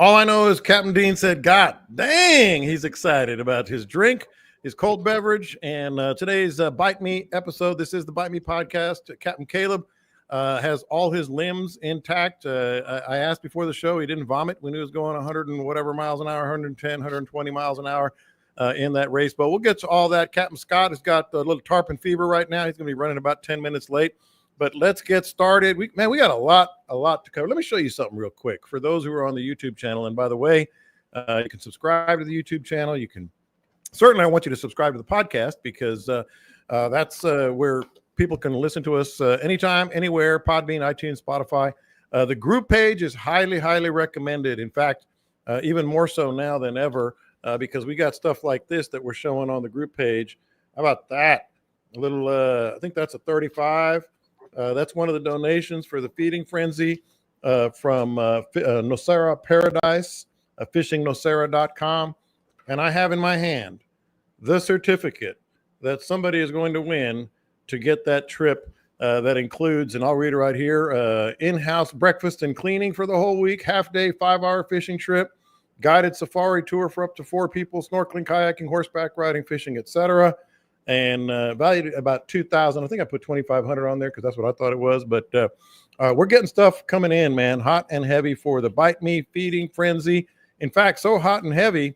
All I know is Captain Dean said, God dang, he's excited about his drink, his cold beverage, and today's Bite Me episode. This is the Bite Me podcast. Captain Caleb has all his limbs intact. I asked before the show, he didn't vomit when he was going 100 and whatever miles an hour, 110, 120 miles an hour in that race. But we'll get to all that. Captain Scott has got a little tarpon fever right now. He's going to be running about 10 minutes late. But let's get started. We got a lot to cover. Let me show you something real quick for those who are on the YouTube channel. And by the way, you can subscribe to the YouTube channel. You can certainly, I want you to subscribe to the podcast because that's where people can listen to us anytime, anywhere, Podbean, iTunes, Spotify. The group page is highly, highly recommended. In fact, even more so now than ever because we got stuff like this that we're showing on the group page. How about that? A little, I think that's a 35. That's one of the donations for the feeding frenzy from Nocera Paradise, fishingnocera.com. And I have in my hand the certificate that somebody is going to win to get that trip that includes, and I'll read it right here, in-house breakfast and cleaning for the whole week, half-day, 5-hour fishing trip, guided safari tour for up to 4 people, snorkeling, kayaking, horseback riding, fishing, etc., and valued at about $2,000. I think I put $2,500 on there because that's what I thought it was. But we're getting stuff coming in, man, hot and heavy for the Bite Me feeding frenzy. In fact, so hot and heavy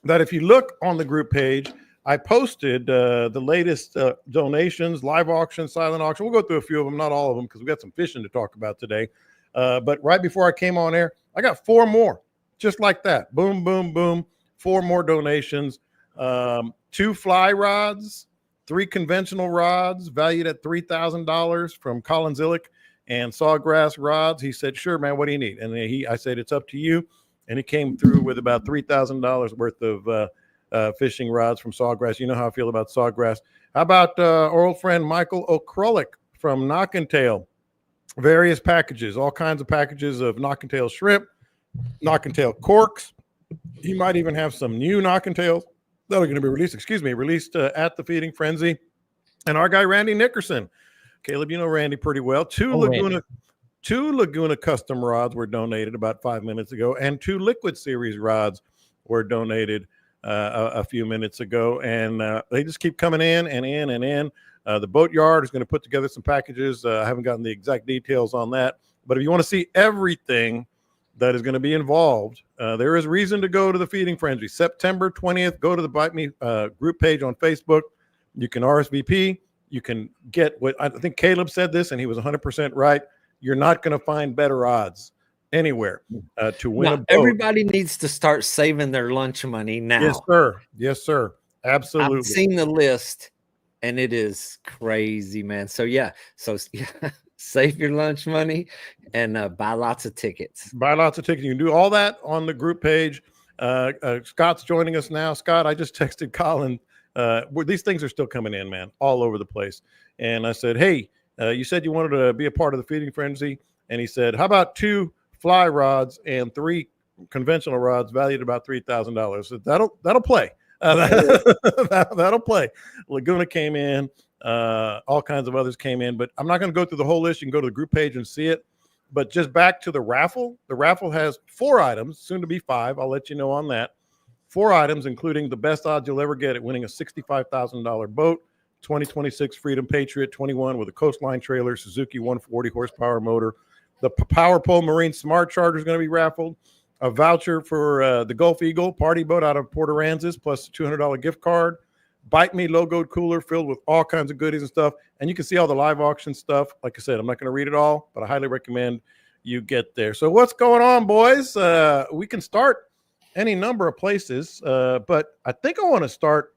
that if you look on the group page, I posted the latest donations, live auction, silent auction. We'll go through a few of them, not all of them, because we got some fishing to talk about today. But right before I came on air, I got 4 more, just like that. Boom, boom, boom. 4 more donations. 2 fly rods, 3 conventional rods valued at $3,000 from Colin Zillick, and sawgrass rods. He said, sure, man, what do you need? And I said, it's up to you. And he came through with about $3,000 worth of fishing rods from Sawgrass. You know how I feel about Sawgrass. How about our old friend Michael O'Krolick from Knock and Tail? Various packages, all kinds of packages of Knock and Tail shrimp, Knock and Tail corks. He might even have some new Knock and Tails that are going to be released, released at the Feeding Frenzy. And our guy, Randy Nickerson. Caleb, you know Randy pretty well. Two Laguna custom rods were donated about 5 minutes ago, and 2 Liquid Series rods were donated a few minutes ago. And they just keep coming in and in and in. The boat yard is going to put together some packages. I haven't gotten the exact details on that. But if you want to see everything that is going to be involved, there is reason to go to the Feeding Frenzy. September 20th, go to the Bite Me group page on Facebook. You can RSVP. You can get what I think Caleb said this, and he was 100% right. You're not going to find better odds anywhere to win a boat. Everybody needs to start saving their lunch money now. Yes, sir. Yes, sir. Absolutely. I've seen the list, and it is crazy, man. So, yeah. Save your lunch money and buy lots of tickets. Buy lots of tickets. You can do all that on the group page. Scott's joining us now. Scott, I just texted Colin. These things are still coming in, man, all over the place. And I said, hey, you said you wanted to be a part of the Feeding Frenzy. And he said, how about 2 fly rods and 3 conventional rods valued at about $3,000? So that'll play. That'll play. Laguna came in. All kinds of others came in, but I'm not going to go through the whole list. You can go to the group page and see it. But just back to the raffle. The raffle has 4 items, soon to be 5. I'll let you know on that. 4 items, including the best odds you'll ever get at winning a $65,000 boat, 2026 Freedom Patriot 21 with a Coastline trailer, Suzuki 140 horsepower motor. The Power Pole Marine Smart Charger is going to be raffled. A voucher for the Gulf Eagle party boat out of Port Aransas, plus a $200 gift card. Bite Me logoed cooler filled with all kinds of goodies and stuff. And you can see all the live auction stuff. Like I said, I'm not going to read it all, but I highly recommend you get there. So what's going on, boys? We can start any number of places, but I think I want to start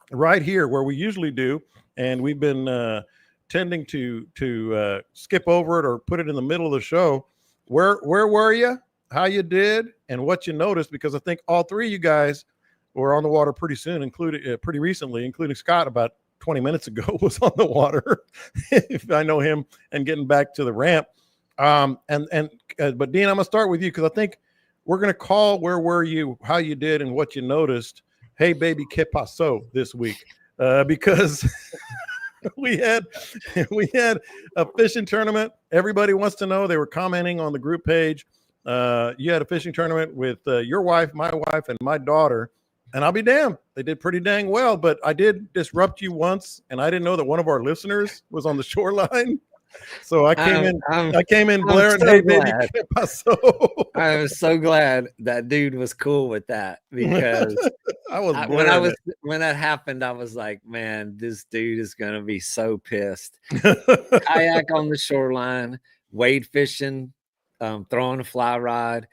right here where we usually do. And we've been tending to skip over it or put it in the middle of the show. Where were you? How you did? And what you noticed? Because I think all 3 of you guys were on the water pretty soon, pretty recently, including Scott about 20 minutes ago was on the water. If I know him, and getting back to the ramp. But Dean, I'm gonna start with you because I think we're gonna call where were you, how you did, and what you noticed. Hey, baby, que paso this week because we had a fishing tournament. Everybody wants to know. They were commenting on the group page. You had a fishing tournament with your wife, my wife, and my daughter. And I'll be damned, they did pretty dang well. But I did disrupt you once, and I didn't know that one of our listeners was on the shoreline. So I came in blaring, so "Hey, baby, glad. ¿qué pasó?" I was so glad that dude was cool with that, because I was blaring it. when that happened, I was like, man, this dude is gonna be so pissed. Kayak on the shoreline, wade fishing, throwing a fly rod.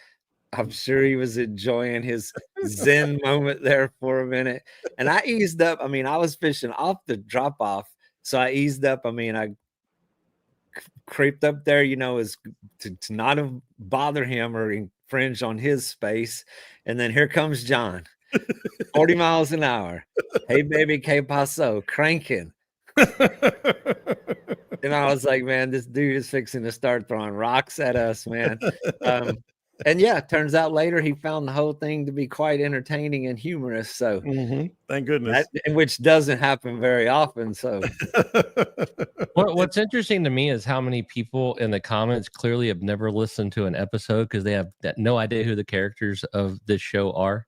I'm sure he was enjoying his zen moment there for a minute. And I eased up. I mean, I was fishing off the drop off. So I eased up. I mean, I creeped up there, as to not bother him or infringe on his space. And then here comes John, 40 miles an hour. Hey, baby, que paso? Cranking. And I was like, man, this dude is fixing to start throwing rocks at us, man. And yeah, it turns out later he found the whole thing to be quite entertaining and humorous. So thank goodness. Which doesn't happen very often. So what's interesting to me is how many people in the comments clearly have never listened to an episode because they have no idea who the characters of this show are.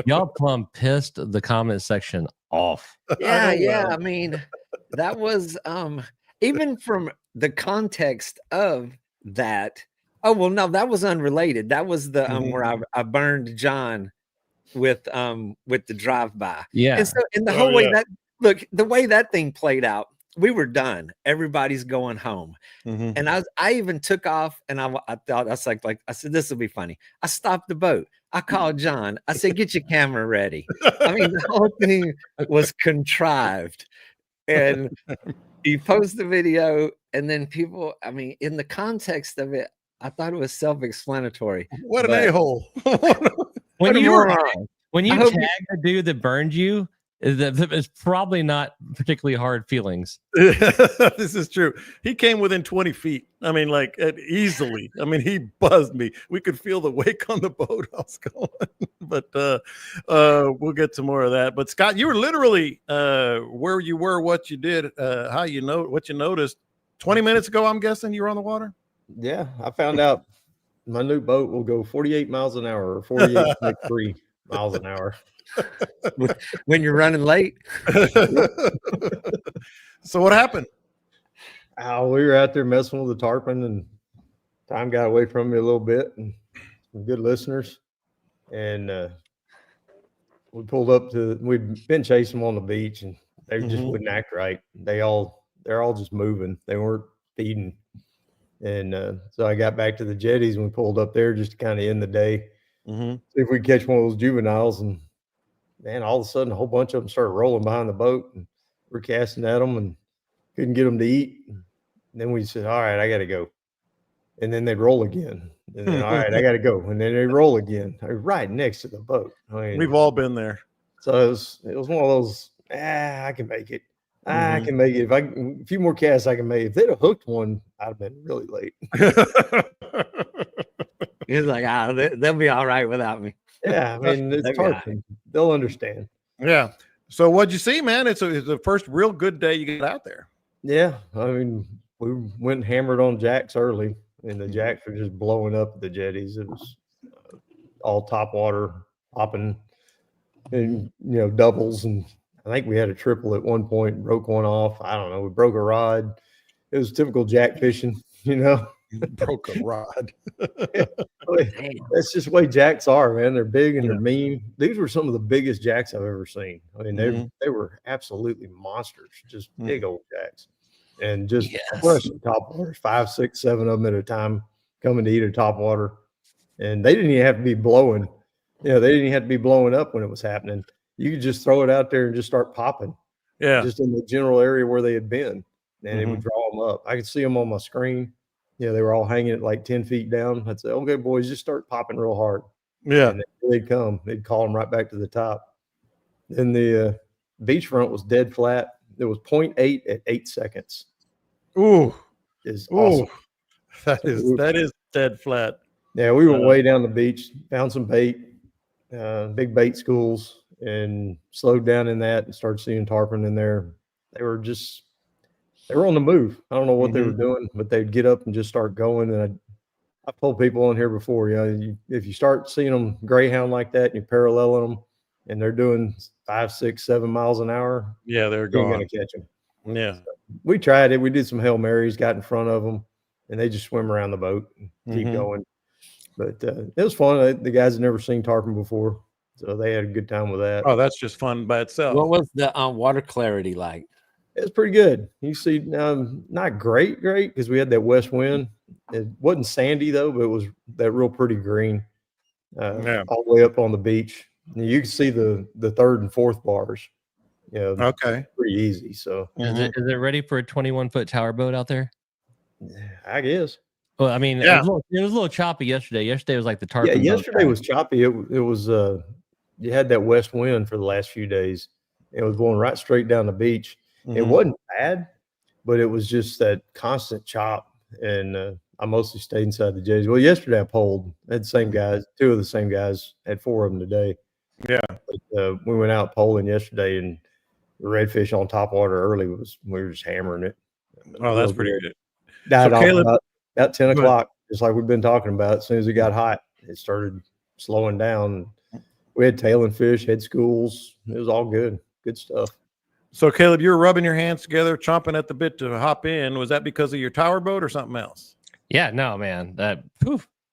Y'all plumb pissed the comment section off. Yeah. I mean, that was even from the context of that. Oh, well, no, that was unrelated. That was the where I burned John with the drive-by. Yeah. And so the whole way the way that thing played out, we were done. Everybody's going home. And I even took off, and I thought, I said, this will be funny. I stopped the boat. I called John. I said, get your camera ready. I mean, the whole thing was contrived. And he posted the video, and then people, I mean, in the context of it, I thought it was self-explanatory. What an a-hole. When you tag the dude that burned you, it's probably not particularly hard feelings. This is true. He came within 20 feet. I mean, like easily. I mean, he buzzed me. We could feel the wake on the boat I was going. But we'll get to more of that. But Scott, you were literally where you were, what you did, what you noticed 20 minutes ago. I'm guessing you were on the water. Yeah, I found out my new boat will go 48 miles an hour or 48.3 miles an hour. When you're running late. So what happened? We were out there messing with the tarpon, and time got away from me a little bit, and some good listeners. And we pulled up we'd been chasing them on the beach, and they just wouldn't act right. They're all just moving. They weren't feeding. And so I got back to the jetties, and we pulled up there just to kind of end the day. See if we could catch one of those juveniles. And man, all of a sudden, a whole bunch of them started rolling behind the boat, and we're casting at them and couldn't get them to eat. And then we said, all right, I got to go. And then they'd roll again. And then, all right, I got to go. And then they roll again. Right next to the boat. I mean, we've all been there. So it was one of those, I can make it. I can make it. A few more casts, I can make it. If they'd have hooked one, I'd have been really late. He's like, they'll be all right without me. Yeah, I mean, it's tarpon. They'll understand. Yeah. So what'd you see, man? It's the first real good day you get out there. Yeah. I mean, we went and hammered on jacks early, and the jacks were just blowing up at the jetties. It was all top water, popping, and, doubles. And I think we had a triple at one point, broke one off. I don't know. We broke a rod. It was typical jack fishing, Broke a rod. That's just the way jacks are, man. They're big and they're mean. These were some of the biggest jacks I've ever seen. I mean, they were absolutely monsters, just big old jacks, and just crushing top waters, 5, 6, 7 of them at a time, coming to eat a top water. And they didn't even have to be blowing. They didn't even have to be blowing up when it was happening. You could just throw it out there and just start popping. Yeah, just in the general area where they had been, and it would draw them up. I could see them on my screen. They were all hanging at like 10 feet down. I'd say, okay, boys, just start popping real hard. Yeah. And they'd come. They'd call them right back to the top. Then the beachfront was dead flat. It was 0.8 at 8 seconds. Ooh. Is awesome. That is dead flat. Yeah, we went way down the beach, found some bait, big bait schools, and slowed down in that and started seeing tarpon in there. They were on the move. I don't know what they were doing, but they'd get up and just start going. And I've told people on here before, if you start seeing them greyhound like that and you're paralleling them and they're doing 5, 6, 7 miles an hour, Yeah, they're you ain't gone. going to catch them. Yeah. We tried it. We did some Hail Marys, got in front of them, and they just swim around the boat and keep going. But it was fun. The guys had never seen tarpon before, so they had a good time with that. Oh, that's just fun by itself. What was the water clarity like? It's pretty good. You see, not great, because we had that west wind. It wasn't sandy though, but it was that real pretty green, all the way up on the beach. And you can see the third and fourth bars. Okay, pretty easy. So, is it ready for a 21-foot tower boat out there? I guess. Well, I mean, it was a little choppy yesterday. Yesterday was like the tarpon. Yeah, yesterday was choppy. It was you had that west wind for the last few days. It was blowing right straight down the beach. It wasn't bad, but it was just that constant chop. And I mostly stayed inside the J's. Well, yesterday I poled. I had the same guys, 2 of the same guys, had 4 of them today. Yeah. But, we went out polling yesterday, and the redfish on top water early we were just hammering it. Oh, that's pretty good. Died so off Caleb, about 10 o'clock, just like we've been talking about. As soon as it got hot, it started slowing down. We had tailing fish, had schools. It was all good. Good stuff. So, Caleb, you were rubbing your hands together, chomping at the bit to hop in. Was that because of your tower boat or something else? Yeah, no, man.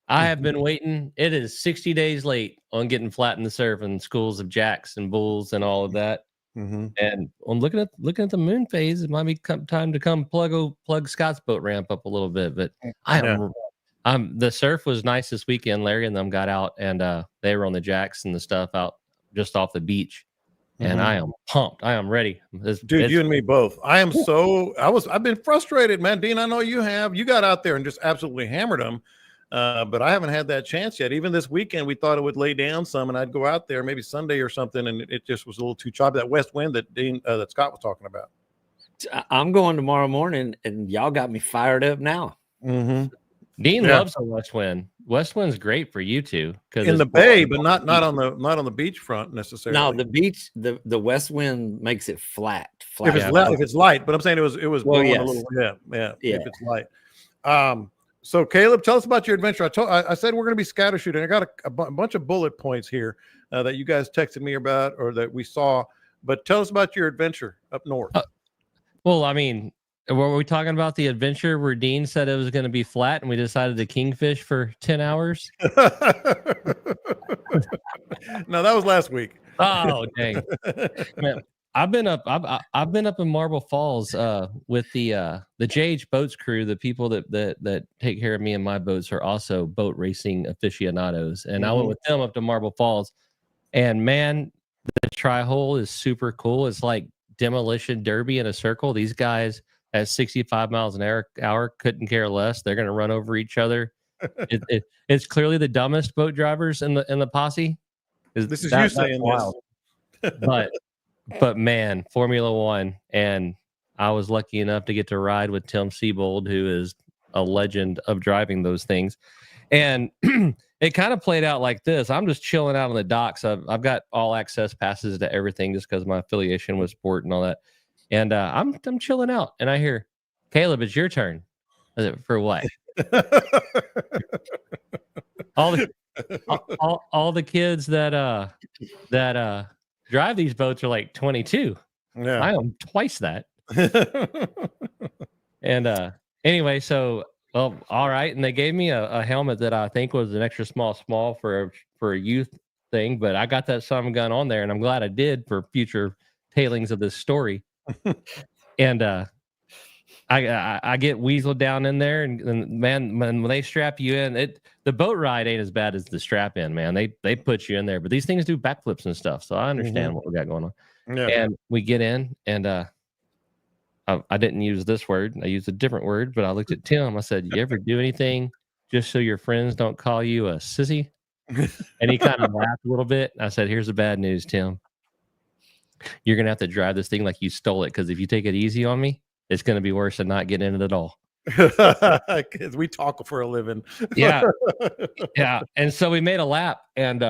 I have been waiting. It is 60 days late on getting flat in the surf and schools of jacks and bulls and all of that. And I'm looking at the moon phase. It might be time to come plug Scott's boat ramp up a little bit. But the surf was nice this weekend. Larry and them got out, and they were on the jacks and the stuff out just off the beach. And I am pumped. I am ready. Dude, you and me both. I've been frustrated, man. Dean, I know you have. You got out there and just absolutely hammered them. But I haven't had that chance yet. Even this weekend, we thought it would lay down some, and I'd go out there maybe Sunday or something, and it just was a little too choppy. That west wind that that Scott was talking about. I'm going tomorrow morning, and y'all got me fired up now. Dean loves the west wind. West wind's great for you two because in the bay, but not on the beachfront necessarily. No, the beach, the west wind makes it flat. If it's light, but I'm saying it was blowing a little. Yeah. If it's light. So Caleb, tell us about your adventure. I said we're going to be scatter shooting. I got a bunch of bullet points here that you guys texted me about or that we saw. But tell us about your adventure up north. Well, I mean, were we talking about the adventure where Dean said it was going to be flat and we decided to kingfish for 10 hours? No, that was last week. Oh, dang. Man, I've been up in Marble Falls with the JH Boats crew. The people that take care of me and my boats are also boat racing aficionados. And I went with them up to Marble Falls. And man, the tri-hole is super cool. It's like demolition derby in a circle. These guys at 65 miles an hour couldn't care less. They're going to run over each other. It's clearly the dumbest boat drivers in the posse. This is you saying wild. But man, Formula One, and I was lucky enough to get to ride with Tim Siebold, who is a legend of driving those things. And it kind of played out like this. I'm just chilling out on the docks. I've got all access passes to everything just because of my affiliation with sport and all that. And I'm chilling out, and I hear, Caleb, it's your turn. I said, for what? all the kids that drive these boats are like 22. Yeah, I am twice that. And anyway, so well, all right, and they gave me a helmet that I think was an extra small for a youth thing, but I got that son gun on there, and I'm glad I did for future tailings of this story. And I get weaseled down in there, and man, when they strap you in, the boat ride ain't as bad as the strap in, man. They put you in there, but these things do backflips and stuff, so I understand what we got going on. Yeah. And we get in, and I didn't use this word. I used a different word, but I looked at Tim. I said, "You ever do anything just so your friends don't call you a sissy?" And he kind of laughed a little bit. I said, "Here's the bad news, Tim. You're going to have to drive this thing like you stole it, because if you take it easy on me, it's going to be worse than not getting in it at all." Because we talk for a living. Yeah. And so we made a lap, and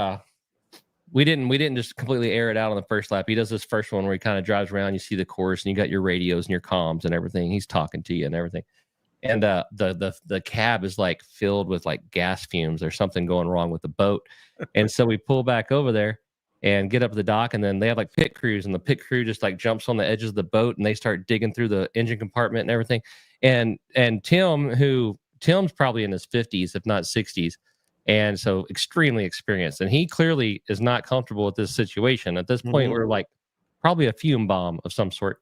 we didn't just completely air it out on the first lap. He does this first one where he kind of drives around. You see the course, and you got your radios and your comms and everything. He's talking to you and everything. and the cab is like filled with like gas fumes. There's something going wrong with the boat, and so we pull back over there and get up to the dock, and then they have like pit crews, and the pit crew just like jumps on the edges of the boat, and they start digging through the engine compartment and everything. And Tim's probably in his 50s, if not 60s, and so extremely experienced, and he clearly is not comfortable with this situation. At this point, we're like probably a fume bomb of some sort.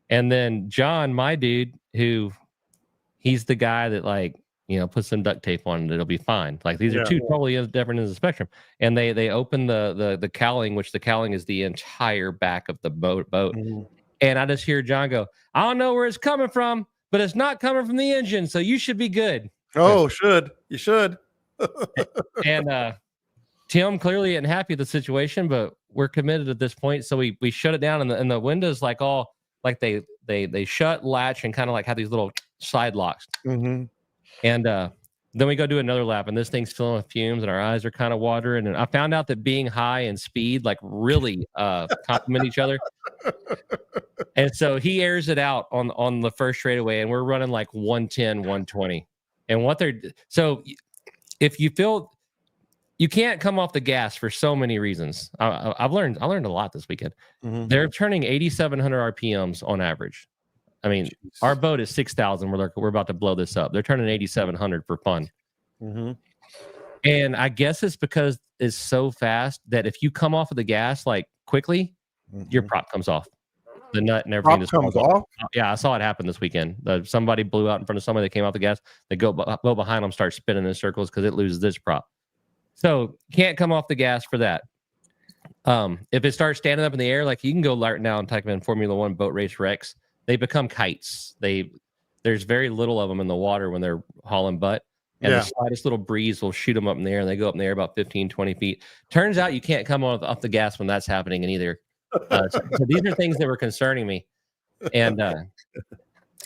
And then John, my dude, he's the guy that like, put some duct tape on it, it'll be fine. Like these are two totally different ends of the spectrum. And they open the cowling, which the cowling is the entire back of the boat. And I just hear John go, I don't know where it's coming from, but it's not coming from the engine, so you should be good. You should. And Tim clearly isn't happy with the situation, but we're committed at this point. So we shut it down, and the windows like all like they shut, latch, and kind of like have these little side locks. And then we go do another lap, and this thing's filling with fumes, and our eyes are kind of watering. And I found out that being high and speed like really complement each other. And so he airs it out on the first straightaway, and we're running like 110, 120. And so if you feel you can't come off the gas for so many reasons. I learned a lot this weekend. They're turning 8,700 RPMs on average. I mean, our boat is 6,000. We're about to blow this up. They're turning 8,700 for fun. And I guess it's because it's so fast that if you come off of the gas like quickly, your prop comes off. The nut and everything just comes off. Yeah, I saw it happen this weekend. Somebody blew out in front of somebody that came off the gas. They go behind them, start spinning in circles because it loses this prop. So can't come off the gas for that. If it starts standing up in the air, like you can go right now and type in Formula One boat race wrecks. They become kites. There's very little of them in the water when they're hauling butt. And the slightest little breeze will shoot them up in the air, and they go up in the air about 15, 20 feet. Turns out you can't come off the gas when that's happening either. So these are things that were concerning me. And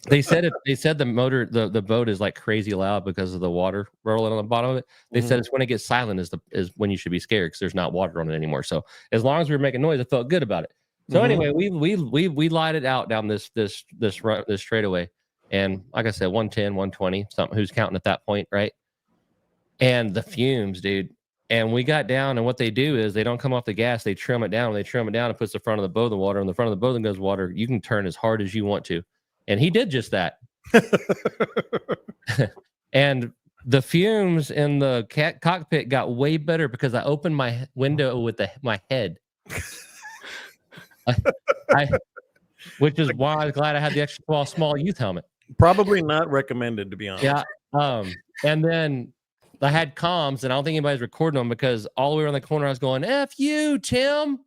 they said the motor, the boat is like crazy loud because of the water rolling on the bottom of it. They said it's when it gets silent is when you should be scared because there's not water on it anymore. So as long as we were making noise, I felt good about it. So anyway, we light it out down this straightaway, and like I said, 110, 120, something. Who's counting at that point, right? And the fumes, dude. And we got down, and what they do is they don't come off the gas. They trim it down. When they trim it down, it puts the front of the boat in the water. And the front of the boat goes water. You can turn as hard as you want to. And he did just that. And the fumes in the cockpit got way better because I opened my window with my head. Which is why I was glad I had the extra small youth helmet. Probably not recommended, to be honest. Yeah. And then I had comms, and I don't think anybody's recording them because all the way around the corner I was going, F you, Tim.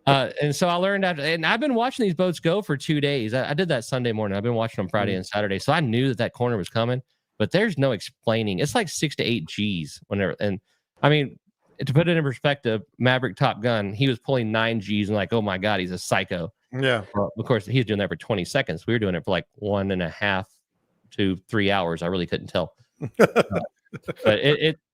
And so I learned after, and I've been watching these boats go for 2 days. I did that Sunday morning. I've been watching them Friday and Saturday. So I knew that corner was coming, but there's no explaining. It's like 6 to 8 G's whenever. And I mean, to put it in perspective, Maverick Top Gun, he was pulling 9 G's and like, oh my God, he's a psycho. Yeah. Well, of course, he's doing that for 20 seconds. We were doing it for like 1.5 to 3 hours. I really couldn't tell. But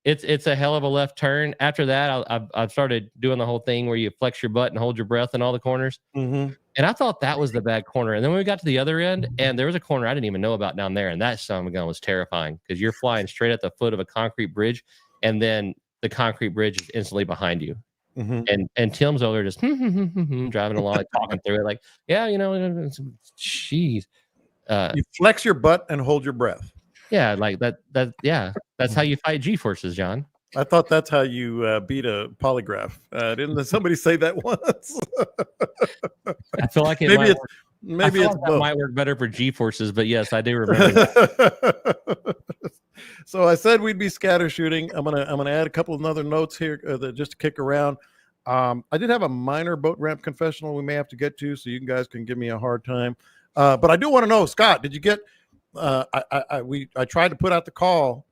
it's a hell of a left turn. After that, I've started doing the whole thing where you flex your butt and hold your breath in all the corners. And I thought that was the bad corner. And then when we got to the other end, and there was a corner I didn't even know about down there, and that son of a gun was terrifying because you're flying straight at the foot of a concrete bridge, and then the concrete bridge is instantly behind you. And Tim's over there just driving along, like, talking through it, like, yeah, jeez. You flex your butt and hold your breath. Yeah, like that. Yeah, that's how you fight G-forces, John. I thought that's how you beat a polygraph. Didn't somebody say that once? I feel like that might work better for G-forces, but yes, I do remember that. So I said we'd be scatter shooting. I'm gonna add a couple of other notes here just to kick around. I did have a minor boat ramp confessional we may have to get to, so you guys can give me a hard time. But I do want to know, Scott, did you get? I tried to put out the call.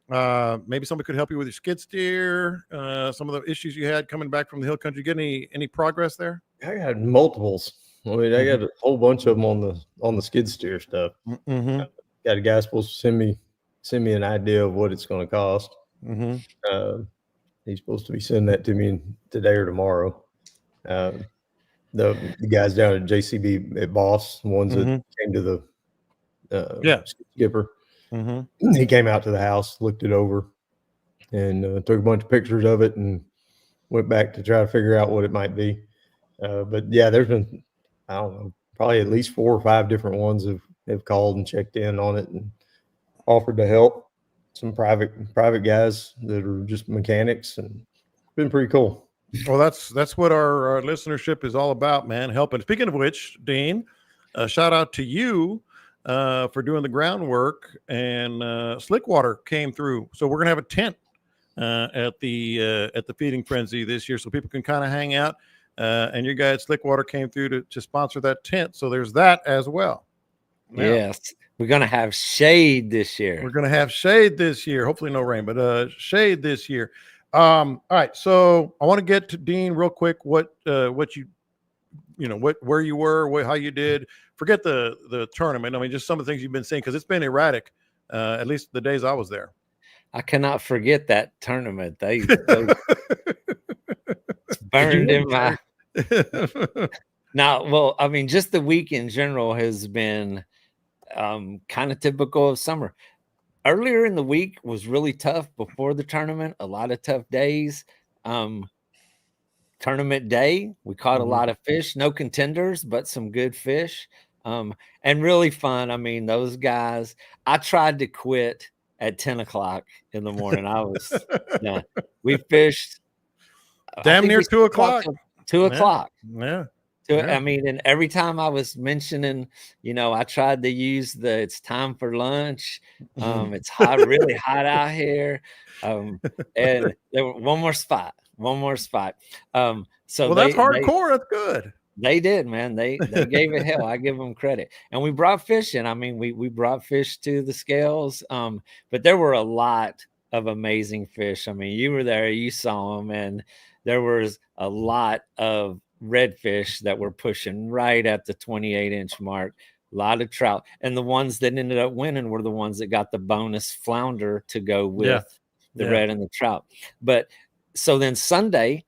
Maybe somebody could help you with your skid steer. Some of the issues you had coming back from the hill country. Get any progress there? I got multiples. I mean, I got a whole bunch of them on the skid steer stuff. Got a guy supposed to send me an idea of what it's going to cost. He's supposed to be sending that to me today or tomorrow. The guys down at JCB at Boss, the ones that came to skipper. Mm-hmm. He came out to the house, looked it over, and took a bunch of pictures of it, and went back to try to figure out what it might be. But yeah, there's been, I don't know, probably at least 4 or 5 different ones have called and checked in on it and offered to help. Some private guys that are just mechanics, and it's been pretty cool. Well, that's what our listenership is all about, man. Helping. Speaking of which, Dean, shout out to you for doing the groundwork. And Slickwater came through, so we're gonna have a tent at the Feeding Frenzy this year, so people can kind of hang out. And your guy at Slickwater came through to sponsor that tent, so there's that as well. Now, yes, we're gonna have shade this year. We're gonna have shade this year. Hopefully, no rain, but shade this year. All right, so I want to get to Dean real quick. What you where you were, how you did. Forget the tournament. I mean, just some of the things you've been saying, because it's been erratic. At least the days I was there. I cannot forget that tournament. They burned in my. Now, well, I mean, just the week in general has been kind of typical of summer. Earlier in the week was really tough before the tournament, a lot of tough days. Tournament day, we caught a lot of fish, no contenders, but some good fish, and really fun. I mean, those guys, I tried to quit at 10 o'clock in the morning. I was done. We fished damn near 2 o'clock. 2 o'clock. Yeah. I mean, and every time I was mentioning, I tried to use it's time for lunch. It's hot, really hot out here. And there were one more spot. So that's hardcore. That's good. They did, man. They gave it hell. I give them credit. And we brought fish in. I mean, we brought fish to the scales. But there were a lot of amazing fish. I mean, you were there, you saw them, and there was a lot of redfish that were pushing right at the 28-inch mark. A lot of trout, and the ones that ended up winning were the ones that got the bonus flounder to go with the red and the trout. But so then Sunday,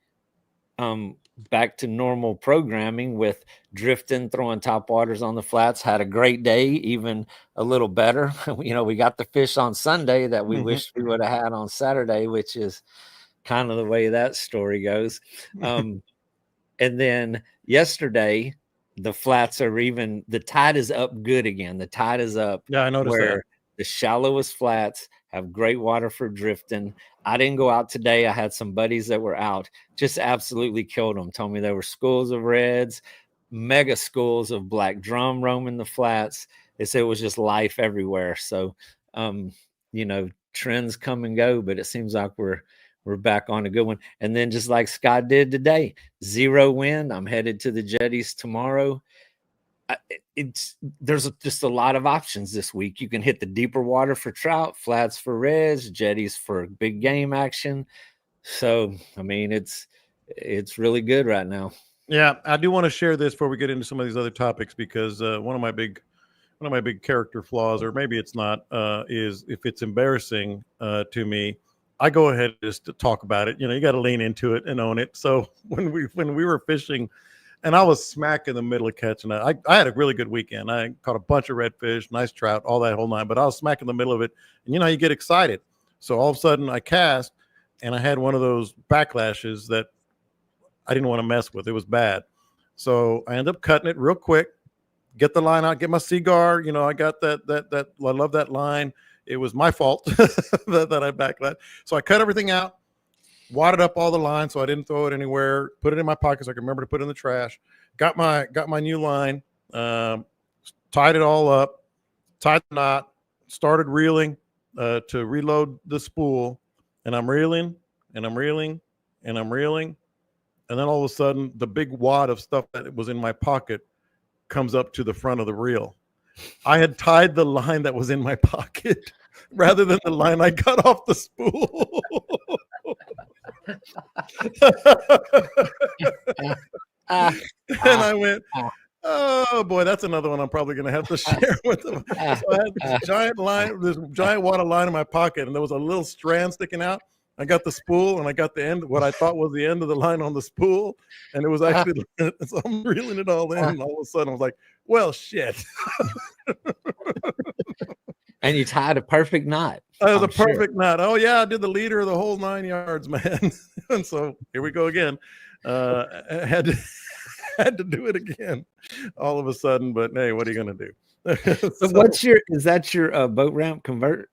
back to normal programming with drifting, throwing top waters on the flats. Had a great day, even a little better. We got the fish on Sunday that we wished we would have had on Saturday, which is kind of the way that story goes. And then yesterday, the flats are the tide is up good again. The tide is up. Yeah, I noticed where that. The shallowest flats have great water for drifting. I didn't go out today. I had some buddies that were out, just absolutely killed them. Told me there were schools of reds, mega schools of black drum roaming the flats. They said it was just life everywhere. So, trends come and go, but it seems like we're back on a good one. And then just like Scott did today, 0 wind. I'm headed to the jetties tomorrow. There's just a lot of options this week. You can hit the deeper water for trout, flats for reds, jetties for big game action. So, I mean, it's really good right now. Yeah, I do want to share this before we get into some of these other topics, because one of my big character flaws, or maybe it's not, is if it's embarrassing to me, I go ahead just to talk about it. You got to lean into it and own it. So when we were fishing, and I was smack in the middle of catching it, I had a really good weekend. I caught a bunch of redfish, nice trout, all that whole nine. But I was smack in the middle of it, and you get excited. So all of a sudden I cast, and I had one of those backlashes that I didn't want to mess with. It was bad. So I ended up cutting it real quick, get the line out, get my cigar. I got that. I love that line. It was my fault that I backlashed. So I cut everything out, wadded up all the lines so I didn't throw it anywhere, put it in my pocket so I could remember to put it in the trash. Got my new line, tied it all up, tied the knot, started reeling to reload the spool, and I'm reeling, and I'm reeling, and I'm reeling. And then all of a sudden, the big wad of stuff that was in my pocket comes up to the front of the reel. I had tied the line that was in my pocket rather than the line I got off the spool. And I went, oh boy, that's another one I'm probably going to have to share with them. So I had this giant wad of line in my pocket, and there was a little strand sticking out. I got the spool, and I got the end, what I thought was the end of the line on the spool, and it was actually, so I'm reeling it all in, and all of a sudden I was like, well, shit. And you tied a perfect knot. That was I'm a perfect knot. Oh yeah, I did the leader of the whole 9 yards, man. And so here we go again. I had to do it again all of a sudden, but hey, what are you going to do? But is that your boat ramp convert?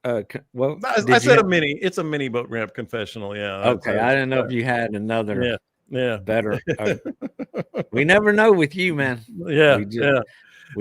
Well, I said a mini. It's a mini boat ramp confessional. Yeah. Okay, I didn't know if you had another. Yeah. Better. We never know with you, man. Yeah.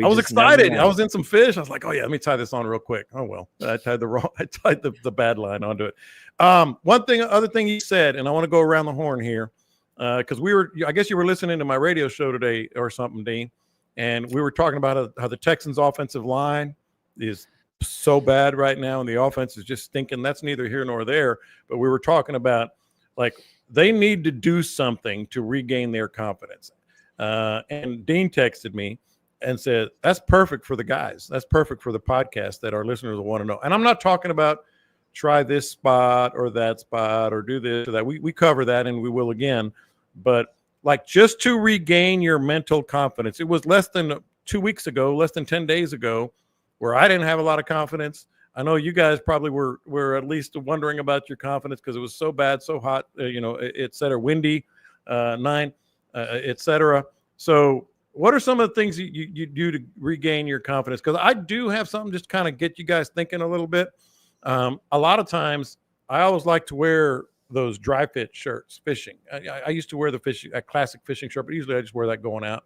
I was excited. I was in some fish. I was like, oh yeah, let me tie this on real quick. Oh well, I tied the bad line onto it. Other thing you said, and I want to go around the horn here, because I guess you were listening to my radio show today or something, Dean, and we were talking about how the Texans' offensive line is so bad right now, and the offense is just stinking. That's neither here nor there. But we were talking about like they need to do something to regain their confidence. And Dean texted me and said, that's perfect for the guys. That's perfect for the podcast that our listeners will want to know. And I'm not talking about try this spot or that spot or do this or that. We cover that and we will again. But like just to regain your mental confidence, it was less than 2 weeks ago, less than 10 days ago, where I didn't have a lot of confidence. I know you guys probably were at least wondering about your confidence because it was so bad, so hot, et cetera, windy, 9, et cetera. So what are some of the things you do to regain your confidence? Because I do have something just kind of get you guys thinking a little bit. A lot of times I always like to wear those dry fit shirts fishing. I used to wear a classic fishing shirt, but usually I just wear that going out.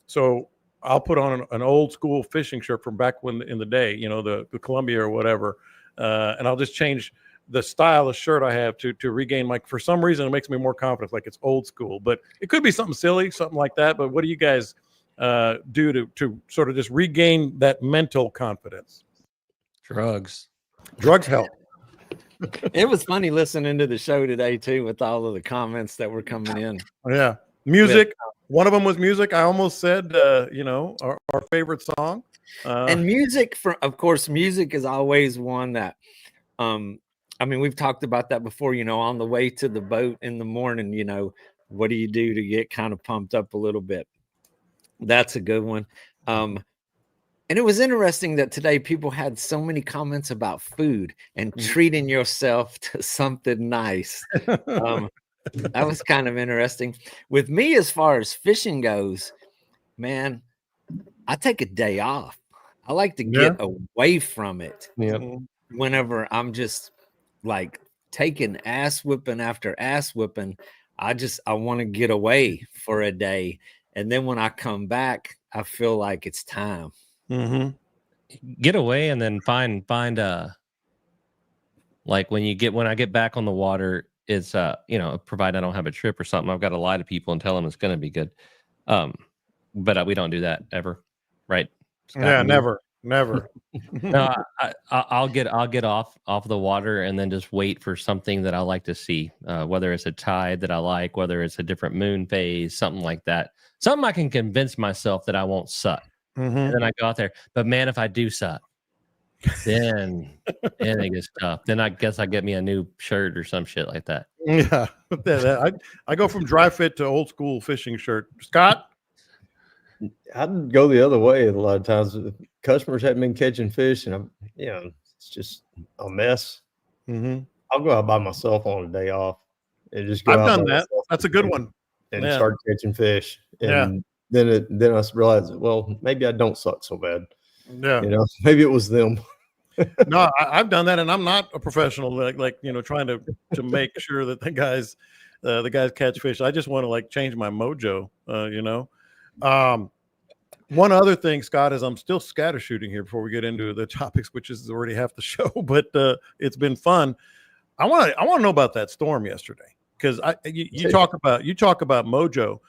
So I'll put on an old school fishing shirt from back in the day, the Columbia or whatever. And I'll just change the style of shirt I have to regain for some reason, it makes me more confident. Like it's old school, but it could be something silly, something like that. But what do you guys do to sort of just regain that mental confidence? Drugs help. It was funny listening to the show today too, with all of the comments that were coming in. Yeah. Music. One of them was music. I almost said, our favorite song. And music, of course, music is always one that, we've talked about that before, on the way to the boat in the morning, what do you do to get kind of pumped up a little bit? That's a good one. And it was interesting that today people had so many comments about food and treating yourself to something nice. That was kind of interesting. With me, as far as fishing goes, man, I take a day off. I like to get away from it. Yeah. Whenever I'm just like taking ass whipping after ass whipping, I want to get away for a day. And then when I come back, I feel like it's time. Mm-hmm. Get away and then find like when I get back on the water, it's provided I don't have a trip or something, I've got to lie to people and tell them it's going to be good. But we don't do that ever, right, Scott? Yeah, never. No, I'll get off the water and then just wait for something that I like to see, whether it's a tide that I like, whether it's a different moon phase, something like that. Something I can convince myself that I won't suck. Mm-hmm. And then I go out there. But man, if I do suck, then it gets tough. Then I guess I get me a new shirt or some shit like that. Yeah. I go from dry fit to old school fishing shirt. Scott? I'd go the other way a lot of times. Customers haven't been catching fish, and it's just a mess. Mm-hmm. I'll go out by myself on a day off and just go. I've done that. That's a good one. And start catching fish. And then I realized, well, maybe I don't suck so bad. Yeah. Maybe it was them. No, I've done that, and I'm not a professional, like trying to make sure that the guys catch fish. I just want to change my mojo, One other thing, Scott, is I'm still scatter shooting here before we get into the topics, which is already half the show, but it's been fun. I want to know about that storm yesterday, because you talk about mojo.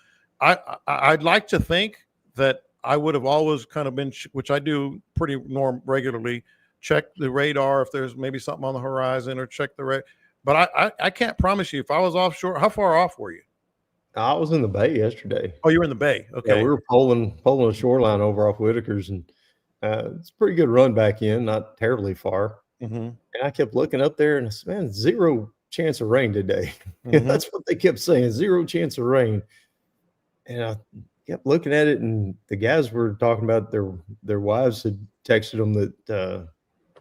I'd like to think that I would have always kind of been, which I do pretty regularly, check the radar if there's maybe something on the horizon, or check the radar. But I can't promise you if I was offshore. How far off were you? I was in the bay yesterday. Oh, you were in the bay. Okay. Yeah, we were pulling a shoreline over off Whitaker's, and it's a pretty good run back in, not terribly far. Mm-hmm. And I kept looking up there, and I said, man, 0 chance of rain today. Mm-hmm. That's what they kept saying, 0 chance of rain. And I kept looking at it, and the guys were talking about their wives had texted them that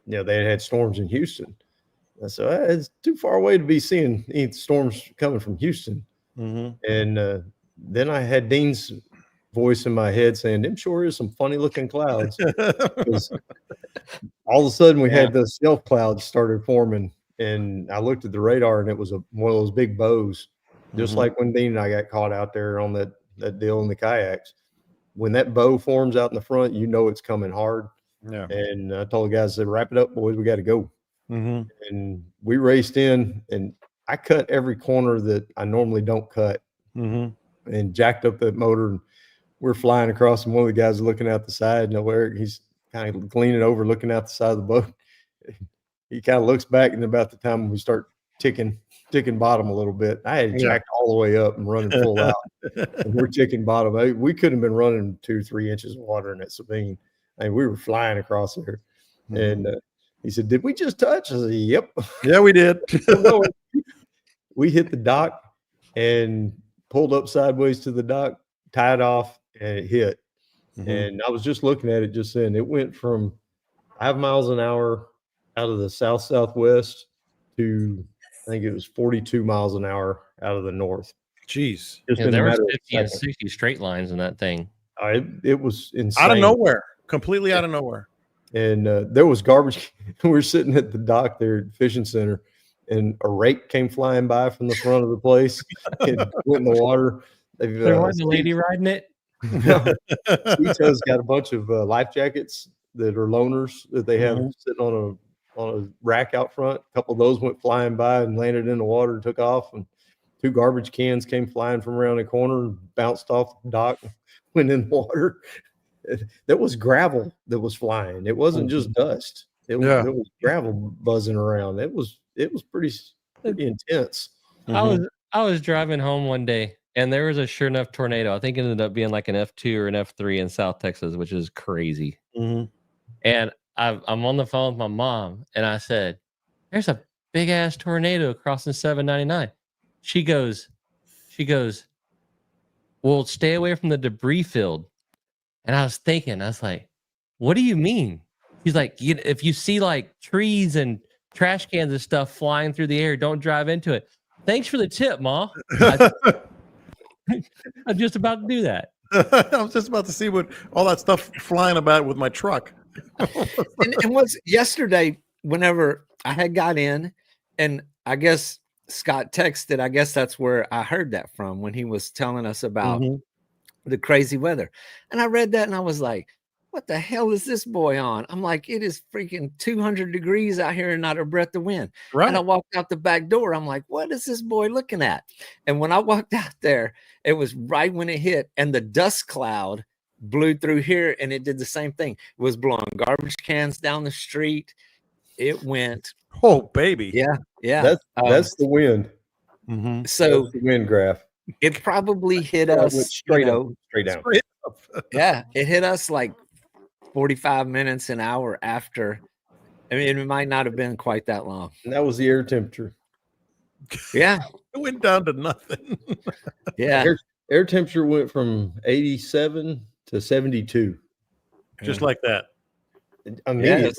they had storms in Houston. And so it's too far away to be seeing any storms coming from Houston. Mm-hmm. And then I had Dean's voice in my head saying, "Them sure is some funny looking clouds." Because all of a sudden we had the self clouds started forming, and I looked at the radar, and it was one of those big bows, just Mhm. like when Dean and I got caught out there on that deal in the kayaks. When that bow forms out in the front, it's coming hard. Yeah. And I told the guys, I said, "Wrap it up, boys. We got to go." Mm-hmm. And we raced in, and I cut every corner that I normally don't cut, Mm-hmm. and jacked up that motor. And we're flying across, and one of the guys is looking out the side. And Eric, he's kind of leaning over, looking out the side of the boat. He kind of looks back, and about the time we start ticking bottom a little bit, I had jacked all the way up and running full out. And we're ticking bottom. We couldn't have been running 2-3 inches of water in that Sabine. I mean, we were flying across there. Mm-hmm. And he said, "Did we just touch?" I said, "Yep." Yeah, we did. We hit the dock and pulled up sideways to the dock, tied off, and it hit. Mm-hmm. And I was just looking at it just then. It went from 5 miles an hour out of the southwest to, I think it was 42 miles an hour out of the north. Jeez. Just in a There was matter of 50 and seconds. 60 straight lines in that thing. It was insane. Out of nowhere. Completely out of nowhere. And there was garbage. We were sitting at the dock there at the fishing center, and a rake came flying by from the front of the place and went in the water. There wasn't a lady riding it. Cito's got a bunch of life jackets that are loaners that they have sitting on a rack out front. A couple of those went flying by and landed in the water and took off. And 2 garbage cans came flying from around the corner and bounced off the dock, went in the water. There was gravel that was flying. It wasn't just dust. There was gravel buzzing around. It was pretty intense. I was driving home one day, and there was a sure enough tornado. I think it ended up being like an F2 or an F3 in South Texas, which is crazy. Mm-hmm. And I'm on the phone with my mom, and I said, "There's a big ass tornado crossing 799." She goes, "Well, stay away from the debris field." And I was like, "What do you mean?" He's like, "If you see like trees and trash cans and stuff flying through the air, don't drive into it." Thanks for the tip, Ma. I'm just about to do that. I was just about to see what all that stuff flying about with my truck. and what's yesterday, whenever I had got in, and I guess Scott texted, I guess that's where I heard that from, when he was telling us about the crazy weather. And I read that and I was like, what the hell is this boy on? I'm like, it is freaking 200 degrees out here and not a breath of wind. Right. And I walked out the back door. I'm like, what is this boy looking at? And when I walked out there, it was right when it hit, and the dust cloud blew through here, and it did the same thing. It was blowing garbage cans down the street. It went. Oh, baby. Yeah. That's the wind. Mm-hmm. So that's the wind graph. It probably hit us straight down. Yeah, it hit us like 45 minutes, an hour after. I mean, it might not have been quite that long. And that was the air temperature. Yeah. It went down to nothing. Yeah. Air temperature went from 87 to 72. Just like that. Immediately.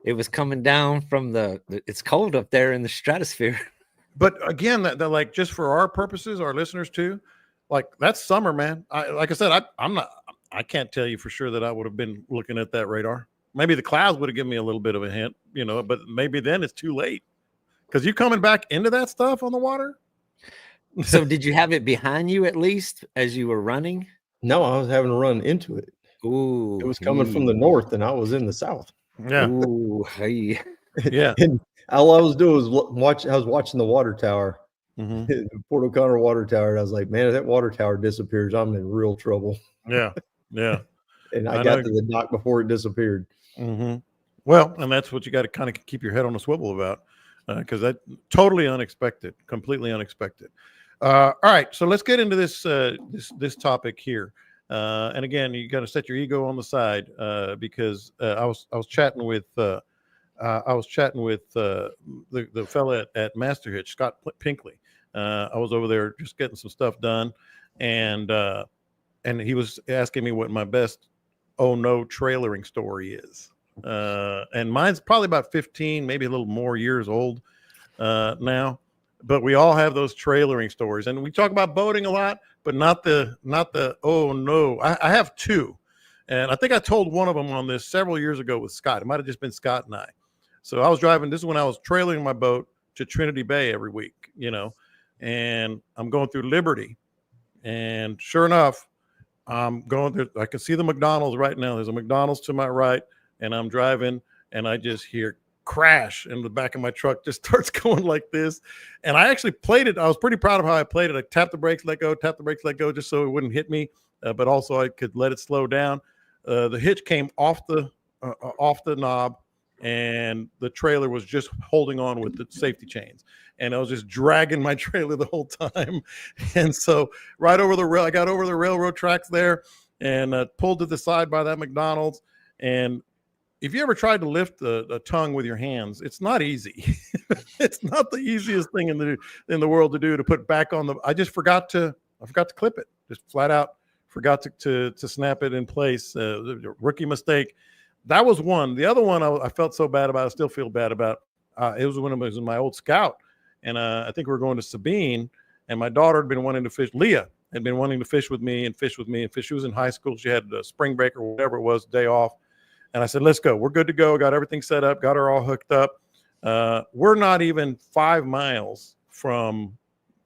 It was coming down from it's cold up there in the stratosphere. But again, that like, just for our purposes, our listeners too, like, that's summer, man. Like I said, I can't tell you for sure that I would have been looking at that radar. Maybe the clouds would have given me a little bit of a hint, but maybe then it's too late. Because you coming back into that stuff on the water. So did you have it behind you at least as you were running? No, I was having to run into it. Ooh. It was coming from the north, and I was in the south. Yeah. Ooh, hey. Yeah. And all I was doing was I was watching the water tower, the Port O'Connor water tower, and I was like, man, if that water tower disappears, I'm in real trouble. Yeah. Yeah. And I got to the dock before it disappeared. Mm-hmm. Well, and that's what you got to kind of keep your head on a swivel about, because that totally unexpected, completely unexpected. All right, so let's get into this this topic here. And again, you got to set your ego on the side, because I was chatting with the fella at Master Hitch, Scott Pinkley. I was over there just getting some stuff done, and he was asking me what my best oh no trailering story is. And mine's probably about 15, maybe a little more years old now. But we all have those trailering stories, and we talk about boating a lot, but not the oh no. I have two, and I think I told one of them on this several years ago with Scott. It might have just been Scott and I. So I was driving. This is when I was trailering my boat to Trinity Bay every week, and I'm going through Liberty, and sure enough, I'm going through. I can see the McDonald's right now. There's a McDonald's to my right, and I'm driving, and I just hear crash, and the back of my truck just starts going like this. And I actually played it. I was pretty proud of how I played it. I tapped the brakes, let go, tap the brakes, let go, just so it wouldn't hit me, but also I could let it slow down. The hitch came off the knob, and the trailer was just holding on with the safety chains. And I was just dragging my trailer the whole time. And so right over the rail, I got over the railroad tracks there and pulled to the side by that McDonald's. And if you ever tried to lift a tongue with your hands, it's not easy. It's not the easiest thing in the world to do, to put back on the. I forgot to clip it. Just flat out forgot to snap it in place. Rookie mistake. That was one. The other one I felt so bad about. I still feel bad about. It was when I was in my old Scout, and I think we were going to Sabine, and my daughter had been wanting to fish. Leah had been wanting to fish with me and fish. She was in high school. She had a spring break or whatever it was, day off. And I said, let's go. We're good to go. Got everything set up. Got her all hooked up. We're not even 5 miles from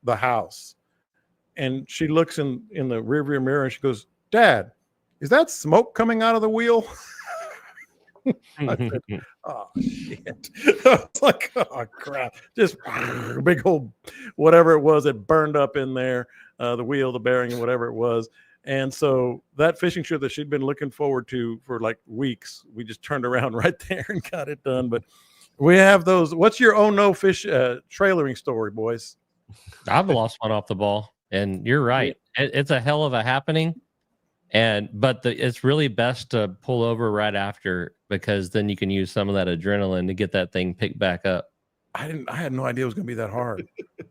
the house. And she looks in the rearview mirror and she goes, Dad, is that smoke coming out of the wheel? I said, oh, shit. I was like, oh, crap. Just big old whatever it was that burned up in there, the wheel, the bearing, and whatever it was. And so that fishing trip that she'd been looking forward to for like weeks, we just turned around right there and got it done. But we have those. What's your oh no fish trailering story, boys? I've lost one off the ball, and you're right. It's a hell of a happening. But it's really best to pull over right after, because then you can use some of that adrenaline to get that thing picked back up. I had no idea it was going to be that hard.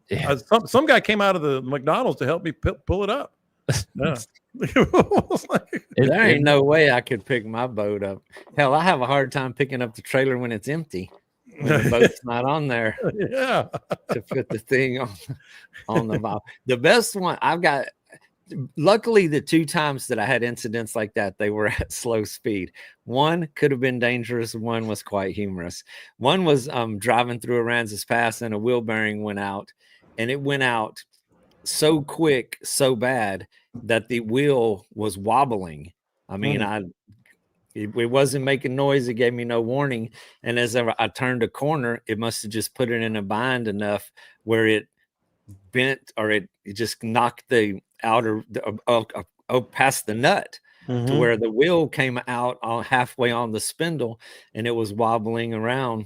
Yeah. Some guy came out of the McDonald's to help me pull it up. Yeah. There ain't no way I could pick my boat up. Hell, I have a hard time picking up the trailer when it's empty. When the boat's not on there. Yeah. To put the thing on the bow. The best one I've got. Luckily, the 2 times that I had incidents like that, they were at slow speed. One could have been dangerous. One was quite humorous. One was driving through Aransas Pass, and a wheel bearing went out, and it went out so quick, so bad that the wheel was wobbling. I mean, it wasn't making noise. It gave me no warning. And as I turned a corner, it must have just put it in a bind enough where it bent, or it just knocked the outer past the nut to where the wheel came out halfway on the spindle, and it was wobbling around.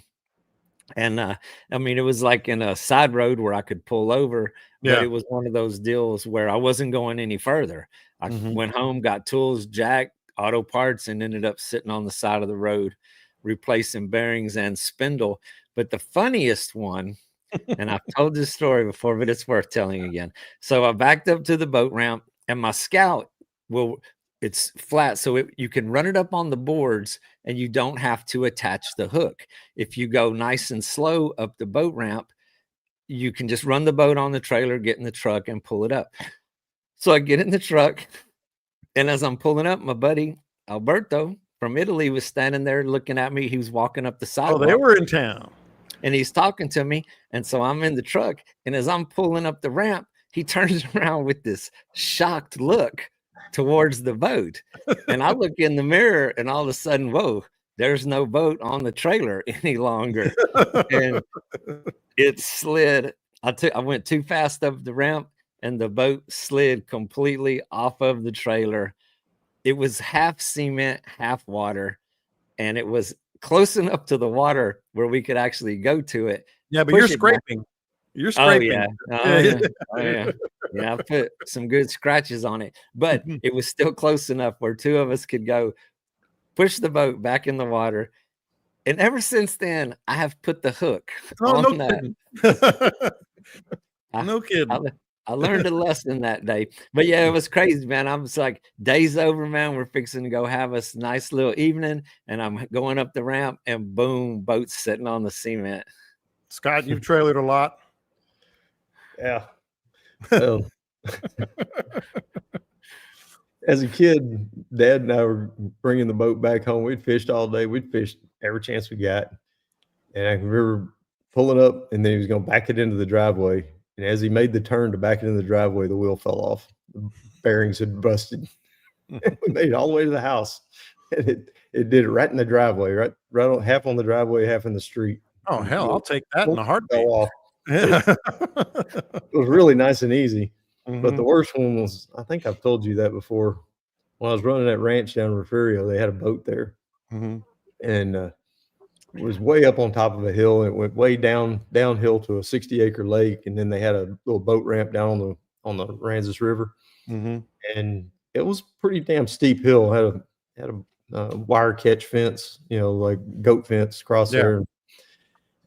And I mean, it was like in a side road where I could pull over, but it was one of those deals where I wasn't going any further. I went home, got tools, jack, auto parts, and ended up sitting on the side of the road replacing bearings and spindle. But the funniest one, and I've told this story before, but it's worth telling again. So I backed up to the boat ramp, and my Scout it's flat, so you can run it up on the boards, and you don't have to attach the hook. If you go nice and slow up the boat ramp, you can just run the boat on the trailer, get in the truck, and pull it up. So I get in the truck, and as I'm pulling up, my buddy Alberto from Italy was standing there looking at me. He was walking up the sidewalk. Oh, they were in town. And he's talking to me, and so I'm in the truck, and as I'm pulling up the ramp, he turns around with this shocked look towards the boat. And I look in the mirror, and all of a sudden, whoa, there's no boat on the trailer any longer. And it slid. I went too fast up the ramp, and the boat slid completely off of the trailer. It was half cement, half water, and it was close enough to the water where we could actually go to it. Yeah, but you're scraping. You're scraping. Oh, yeah. Yeah, I put some good scratches on it, but it was still close enough where 2 of us could go push the boat back in the water. And ever since then, I have put the hook on that. No kidding. I learned a lesson that day. But yeah, it was crazy, man. I was like, day's over, man. We're fixing to go have a nice little evening. And I'm going up the ramp and boom, boat's sitting on the cement. Scott, you've trailered a lot. Yeah. Well, as a kid, Dad and I were bringing the boat back home. We'd fished all day. We'd fished every chance we got. And I can remember pulling up, and then he was going to back it into the driveway. And as he made the turn to back it into the driveway, the wheel fell off. The bearings had busted. We made it all the way to the house. And it did it right in the driveway, right on, half on the driveway, half in the street. Oh, hell, I'll take that in a heartbeat. Fell off. Yeah. It was really nice and easy. Mhm. But the worst one was, I think I've told you that before. When I was running that ranch down in Refugio, they had a boat there. Mhm. And it was way up on top of a hill, and it went way downhill to a 60-acre lake. And then they had a little boat ramp down on the Aransas River. Mhm. And it was pretty damn steep hill. Had a wire catch fence, like goat fence across Yeah. there. And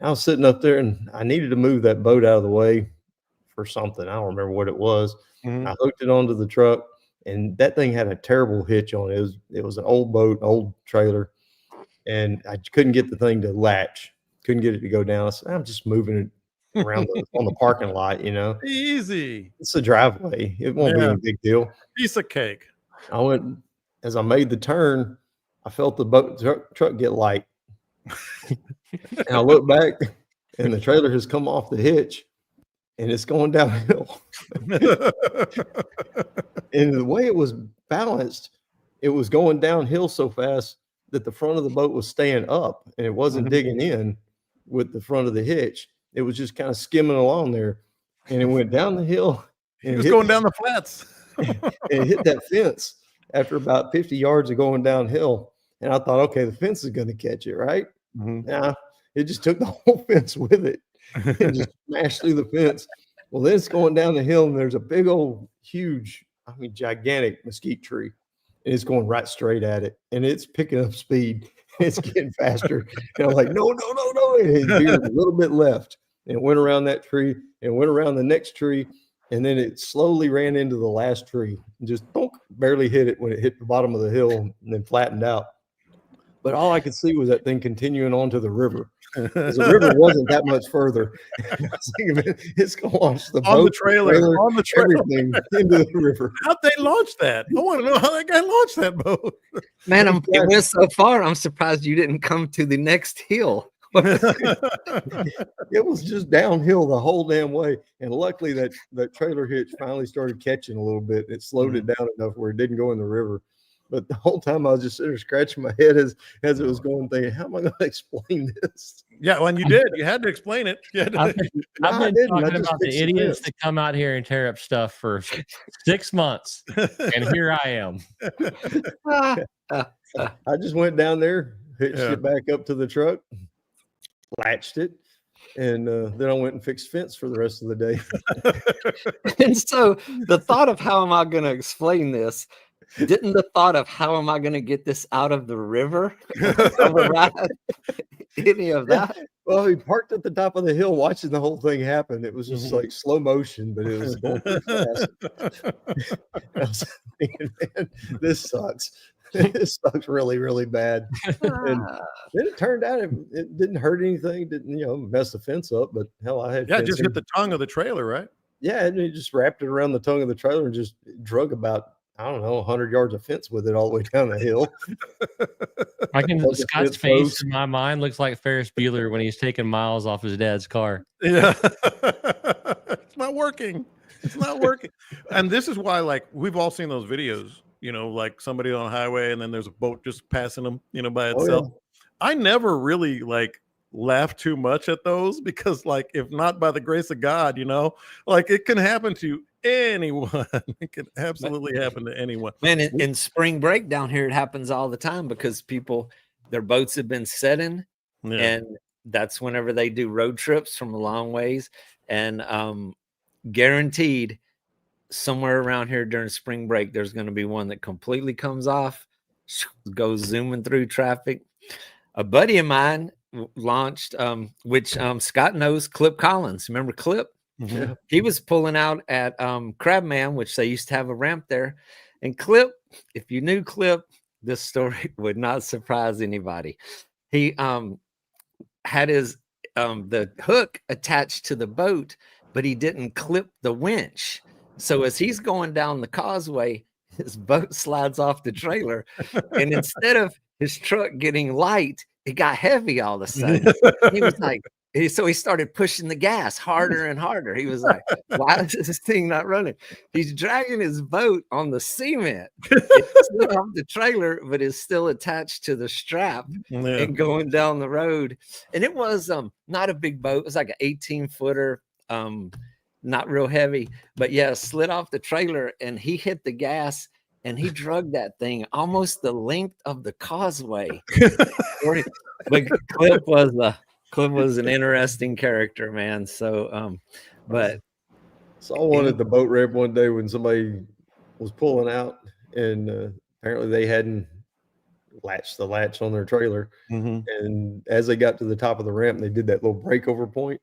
I was sitting up there, and I needed to move that boat out of the way for something. I don't remember what it was. Mhm. I hooked it onto the truck, and that thing had a terrible hitch on it. It was an old boat, old trailer, and I couldn't get the thing to latch. Couldn't get it to go down. I said, I'm just moving it around on the parking lot, Easy. It's a driveway. It won't be Yeah. any big deal. Piece of cake. I went, as I made the turn, I felt the truck get light. And I looked back, and the trailer has come off the hitch, and it's going downhill. And the way it was balanced, it was going downhill so fast that the front of the boat was staying up, and it wasn't Mhm. digging in with the front of the hitch. It was just kind of skimming along there, and it went down the hill. He And was hit- going down the flats. and it hit that fence after about 50 yards of going downhill. And I thought, okay, the fence is going to catch it, right? Mhm. Nah, it just took the whole fence with it and just smashed through the fence. Well, then it's going down the hill, and there's a big old, huge, gigantic mesquite tree. And it's going right straight at it. And it's picking up speed. It's getting faster. And I'm like, no. And it veered a little bit left. And it went around that tree and went around the next tree. And then it slowly ran into the last tree and just barely hit it when it hit the bottom of the hill and then flattened out. But all I could see was that thing continuing on to the river. Because the river wasn't that much further. I was thinking, man, it's going to launch the On boat, the trailer. On the trailer. everything into the river. How'd they launch that? I want to know how that guy launched that boat. Man, it went so far. I'm surprised you didn't come to the next hill. It was just downhill the whole damn way. And luckily that trailer hitch finally started catching a little bit. It slowed it down enough where it didn't go in the river. But the whole time I was just sitting there scratching my head as it was going, thinking, how am I going to explain this? Yeah, when you did, you had to explain it. I've been I didn't. I talking just about the fixed the idiots fence. that come out here and tear up stuff for 6 months, and here I am. I just went down there, hitched Yeah. it back up to the truck, latched it, and then I went and fixed fence for the rest of the day. And so the thought of how am I going to explain this? Didn't the thought of how am I going to get this out of the river override any of that? Well, he parked at the top of the hill watching the whole thing happen. It was just like slow motion, but it was going pretty fast. I was thinking, man, this sucks. This sucks really, really bad. And then it turned out it didn't hurt anything, didn't mess the fence up, but hell, I had Yeah, it just fencing. hit the tongue of the trailer, right? Yeah, and he just wrapped it around the tongue of the trailer and just drug about, I don't know, 100 yards of fence with it all the way down the hill. Like a Scott's fence face post. in my mind looks like Ferris Bueller when he's taking miles off his dad's car. Yeah. It's not working. It's not working. And this is why, like, we've all seen those videos, like somebody on a highway and then there's a boat just passing them, by Oh, itself. yeah. I never really laugh too much at those because, if not by the grace of God, it can happen to anyone. It can absolutely happen to anyone. Man, in spring break down here, it happens all the time because their boats have been setting, Yeah. and that's whenever they do road trips from a long ways. And guaranteed, somewhere around here during spring break, there's going to be one that completely comes off, goes zooming through traffic. A buddy of mine launched, which Scott knows, Clip Collins. Remember Clip? Mhm. He was pulling out at Crabman, which they used to have a ramp there. And Clip, if you knew Clip, this story would not surprise anybody. He had his the hook attached to the boat, but he didn't clip the winch. So as he's going down the causeway, his boat slides off the trailer, and instead of his truck getting light, it got heavy all of a sudden. He was like, so he started pushing the gas harder and harder. He was like, why is this thing not running? He's dragging his boat on the cement. It's still off the trailer, but it's still attached to the strap and going down the road. And it was not a big boat. It was like an 18-footer, not real heavy, but yeah, slid off the trailer, and he hit the gas, and he drug that thing almost the length of the causeway. But Clip was an interesting character, man. So, but saw one at the boat ramp one day when somebody was pulling out, and apparently they hadn't latched the latch on their trailer. Mhm. And as they got to the top of the ramp, they did that little breakover point.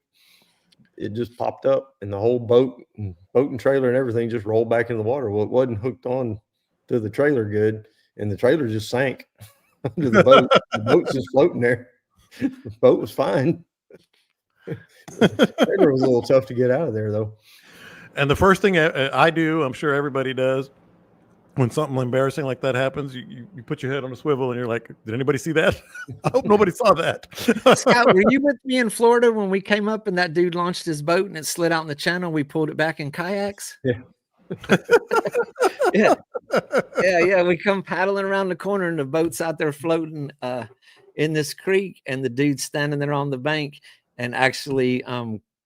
It just popped up, and the whole boat and trailer and everything just rolled back in the water. Well, it wasn't hooked on to the trailer good, and the trailer just sank under the boat. The boat's just floating there. The boat was fine. The trailer was a little tough to get out of there, though. And the first thing I do, I'm sure everybody does, when something embarrassing like that happens, you put your head on a swivel and you're like, did anybody see that? I hope nobody saw that. Scott, were you with me in Florida when we came up and that dude launched his boat and it slid out in the channel? We pulled it back in kayaks. Yeah. Yeah. We come paddling around the corner and the boat's out there floating in this creek, and the dude's standing there on the bank and actually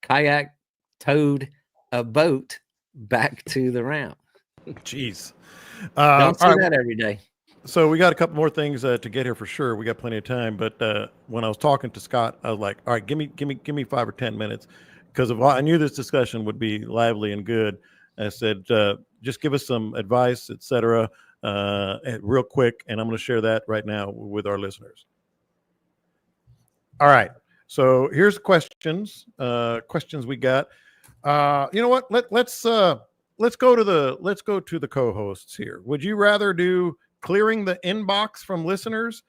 kayak towed a boat back to the ramp. Jeez. Don't see that every day. So we got a couple more things to get here for sure. We got plenty of time, but when I was talking to Scott, I was like, all right, give me 5 or 10 minutes, because I knew this discussion would be lively and good. I said, just give us some advice, etc., real quick, and I'm going to share that right now with our listeners. All right. So here's questions we got. You know what? Let's go to the co-hosts here. Would you rather do clearing the inbox from listeners,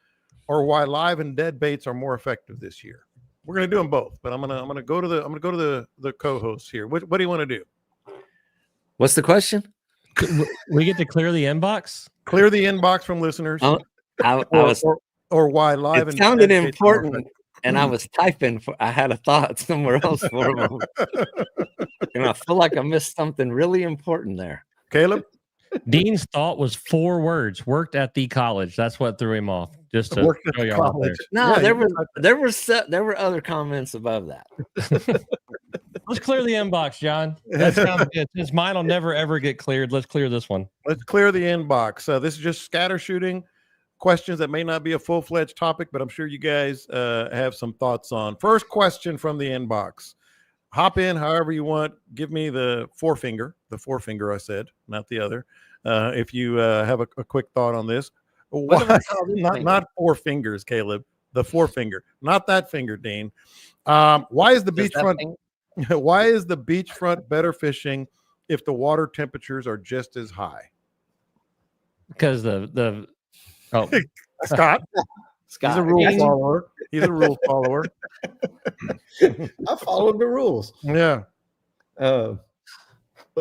or why live and dead baits are more effective this year? We're gonna do them both, but I'm gonna go to the co-hosts here. What do you want to do? What's the question? We get to clear the inbox. Clear the inbox from listeners, or why live and sounded dead baits are more important. And I was typing I had a thought somewhere else for a moment. And I feel like I missed something really important there. Caleb? Dean's thought was 4 words: worked at the college. That's what threw him off. Just to Worked at show the y'all out college. No, Yeah, there were other comments above that. Let's clear the inbox, John. That sounds good. Since mine will never ever get cleared, let's clear this one. Let's clear the inbox. This is just scatter shooting questions that may not be a full-fledged topic, but I'm sure you guys have some thoughts on. First question from the inbox. Hop in however you want. Give me the forefinger I said, not the other. If you have a quick thought on this. Why? Not 4 fingers, Caleb. The forefinger, not that finger, Dean. Why is the beachfront? Why is the beachfront better fishing if the water temperatures are just as high? Because Scott. He's a rule follower. He's a rule follower. I followed the rules. Yeah. But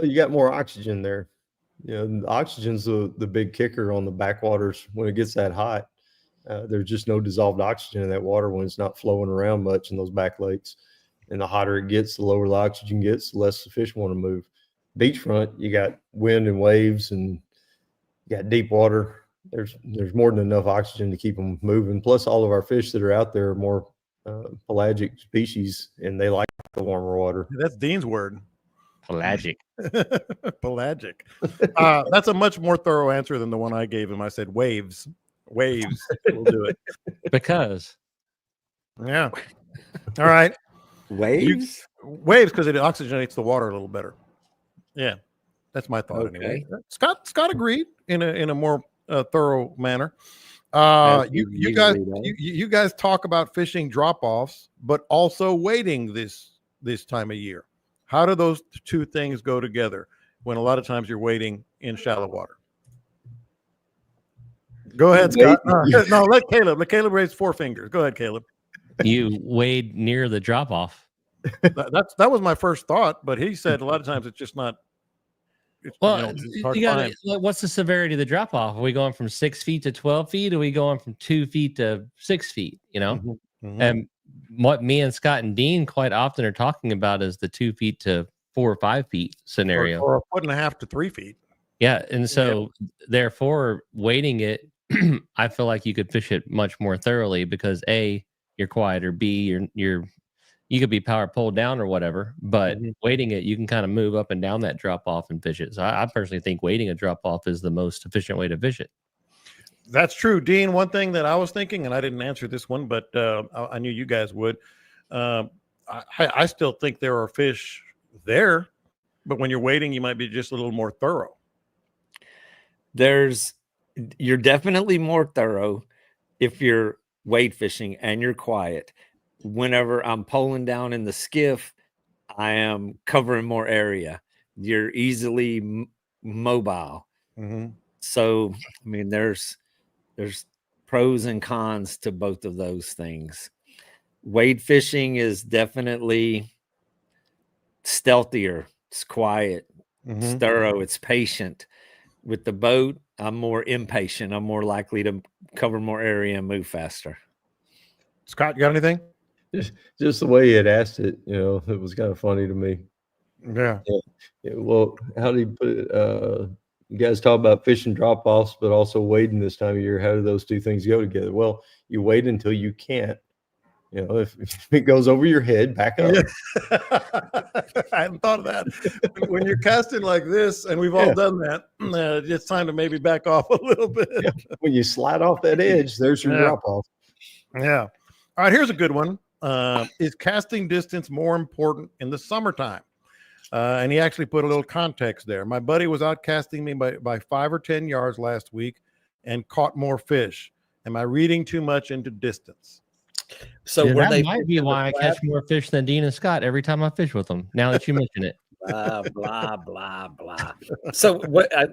you got more oxygen there. The oxygen's the big kicker on the backwaters when it gets that hot. There's just no dissolved oxygen in that water when it's not flowing around much in those back lakes. And the hotter it gets, the lower the oxygen gets, the less the fish want to move. Beachfront, you got wind and waves, and you got deep water. There's more than enough oxygen to keep them moving. Plus, all of our fish that are out there are more pelagic species, and they like the warmer water. That's Dean's word. Pelagic. Pelagic. That's a much more thorough answer than the one I gave him. I said waves. Waves. We'll do it. Because. Yeah. All right. Waves? Waves, because it oxygenates the water a little better. Yeah. That's my thought anyway. Scott agreed in a more thorough manner. You guys talk about fishing drop-offs, but also waiting this time of year. How do those two things go together when a lot of times you're wading in shallow water? Go ahead, Scott. No, let Caleb. Let Caleb raise 4 fingers. Go ahead, Caleb. You wade near the drop off. That was my first thought, but he said a lot of times it's just not. Well, it's hard you to gotta, find. what's the severity of the drop off? Are we going from 6 feet to 12 feet? Are we going from 2 feet to 6 feet? You know, and what me and Scott and Dean quite often are talking about is the 2 feet to 4 or 5 feet scenario, or 1.5 to 3 feet. Yeah, and so therefore, wading it, I feel like you could fish it much more thoroughly because A, you're quiet, or B, you could be power pulled down or whatever, but wading it, you can kind of move up and down that drop off and fish it. So I personally think wading a drop off is the most efficient way to fish it. That's true, Dean. One thing that I was thinking, and I didn't answer this one, but I knew you guys would. I still think there are fish there, but when you're wading, you might be just a little more thorough. You're definitely more thorough if you're wade fishing and you're quiet. Whenever I'm poling down in the skiff, I am covering more area. You're easily mobile. So, I mean, there's pros and cons to both of those things. Wade fishing is definitely stealthier. It's quiet. It's thorough. It's patient. With the boat, I'm more impatient. I'm more likely to cover more area and move faster. Scott, you got anything? Just the way he had asked it, it was kind of funny to me. Yeah. Well, how do you put it? You guys talk about fishing drop-offs, but also wading this time of year. How do those two things go together? Well, you wade until you can't. If it goes over your head, back up. I hadn't thought of that. When you're casting like this, and we've all done that, it's time to maybe back off a little bit. Yeah. When you slide off that edge, there's your drop-off. Yeah. All right, here's a good one. Is casting distance more important in the summertime? And he actually put a little context there. My buddy was out casting me by 5 or 10 yards last week and caught more fish. Am I reading too much into distance? So that might be why I catch more fish than Dean and Scott every time I fish with them. Now that you mention it, blah blah blah. So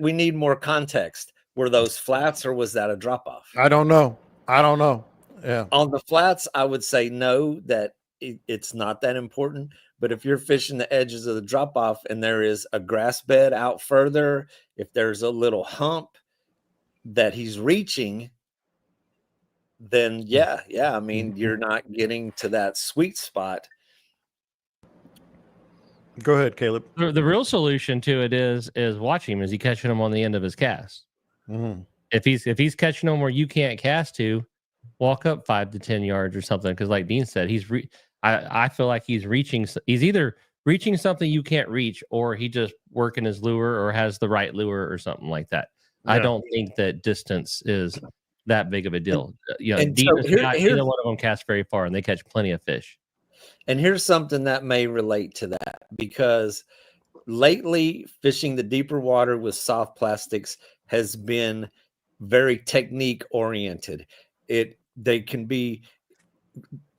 we need more context. Were those flats or was that a drop off? I don't know. Yeah. On the flats, I would say no, that it's not that important. But if you're fishing the edges of the drop off and there is a grass bed out further, if there's a little hump that he's reaching, then yeah. I mean, you're not getting to that sweet spot. Go ahead, Caleb. The real solution to it is watching him. Is he catching him on the end of his cast? If he's catching them where you can't cast to, walk up 5 to 10 yards or something. Because like Dean said, I feel like he's either reaching something you can't reach, or he just working his lure or has the right lure or something like that. Yeah. I don't think that distance is that big of a deal. Dean and Scott, neither one of them cast very far, and they catch plenty of fish. And here's something that may relate to that, because lately fishing the deeper water with soft plastics has been very technique oriented.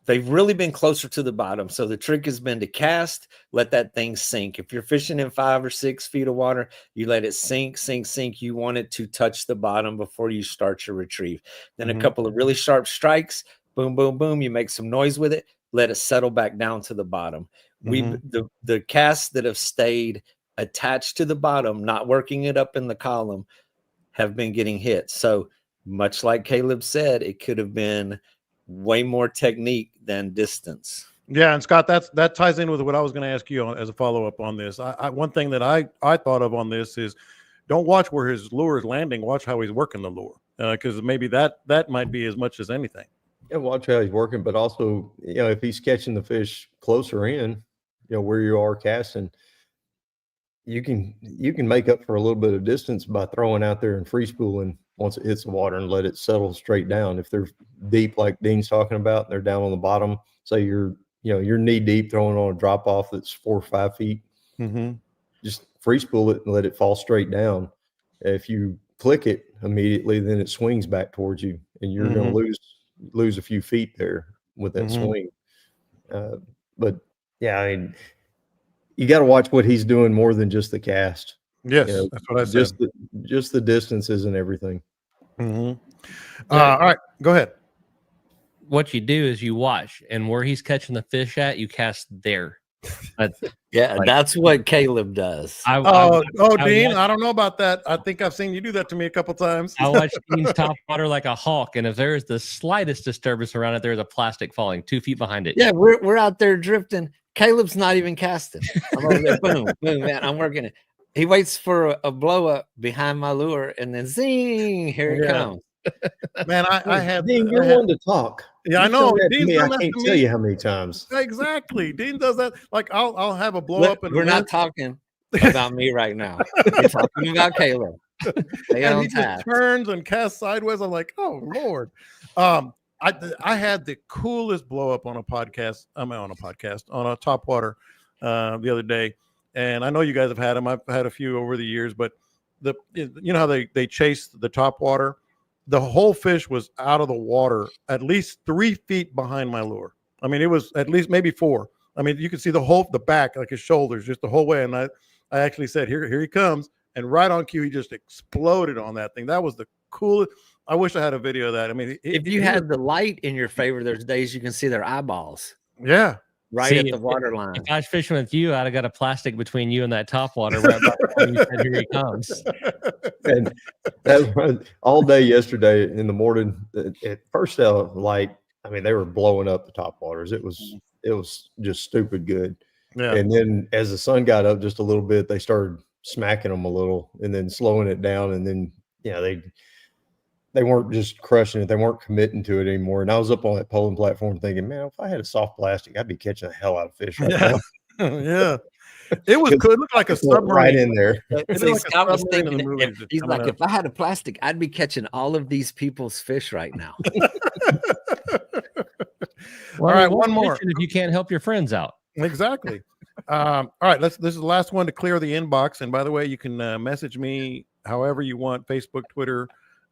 They've really been closer to the bottom. So the trick has been to cast, let that thing sink. If you're fishing in 5 or 6 feet of water, you let it sink. You want it to touch the bottom before you start your retrieve. Then a couple of really sharp strikes, boom, boom, boom. You make some noise with it, let it settle back down to the bottom. The casts that have stayed attached to the bottom, not working it up in the column, have been getting hit. So much like Caleb said, it could have been way more technique than distance. Yeah, and Scott, that ties in with what I was going to ask you as a follow-up on this. One thing that I thought of on this is, don't watch where his lure is landing, watch how he's working the lure, because maybe that might be as much as anything. Yeah, watch how he's working, but also, if he's catching the fish closer in, where you are casting, you can make up for a little bit of distance by throwing out there and free spooling once it hits the water and let it settle straight down. If they're deep, like Dean's talking about, and they're down on the bottom, say you're knee deep throwing on a drop off that's 4 or 5 feet, just free spool it and let it fall straight down. If you click it immediately, then it swings back towards you, and you're going to lose a few feet there with that swing. But yeah, I mean, you got to watch what he's doing more than just the cast. Yes, You know, that's what I said. just the distances and everything. Mhm. All right, go ahead. What you do is you watch, and where he's catching the fish at, you cast there. Yeah, Like- that's what Caleb does. I Dean, watch- I don't know about that. I think I've seen you do that to me a couple times. I watch Dean's top water like a hawk, and if there is the slightest disturbance around it, there's a plastic falling 2 feet behind it. Yeah, we're out there drifting. Caleb's not even casting. I'm over there, boom, boom, man. I'm working it. He waits for a blow up behind my lure, and then zing, here it Yeah. comes. Man, I had. Dean, you're one to talk. Yeah, I You've know. done that to Dean's me. I done that can't to tell me. you how many times. Exactly. Dean does that. Like I'll have a blow up, and We're not talking about me right now. We're talking about Caleb. Stay and on he just task. turns and casts sideways. I'm like, oh Lord. I had the coolest blow up on a podcast. On a top water the other day, and I know you guys have had them. I've had a few over the years, but you know how they chase the top water. The whole fish was out of the water at least 3 feet behind my lure. I mean, it was at least maybe 4. I mean, you could see the back, like his shoulders, just the whole way. And I actually said, here he comes. And right on cue, he just exploded on that thing. That was the coolest. I wish I had a video of that. I mean, If you had the light in your favor, there's days you can see their eyeballs yeah, right See, at the water line. If I was fishing with you, I'd have got a plastic between you and that top water. Right by the time you said, here he comes. And that was all day yesterday in the morning. At first, like, I mean, they were blowing up the top waters. It was just stupid good. yeah. And then as the sun got up just a little bit, they started smacking them a little and then slowing it down. And then, they weren't just crushing it. They weren't committing to it anymore. And I was up on that polling platform thinking, man, if I had a soft plastic, I'd be catching the hell out of fish right now. Yeah. It was cool. It looked like a submarine Right in there. It See, looked like a Scott was submarine in the thinking, movies if, just he's coming like, up. if I had a plastic, I'd be catching all of these people's fish right now. All right, one won't more. mention if you can't help your friends out. Exactly. All right, this is the last one to clear the inbox. And by the way, you can message me however you want: Facebook, Twitter,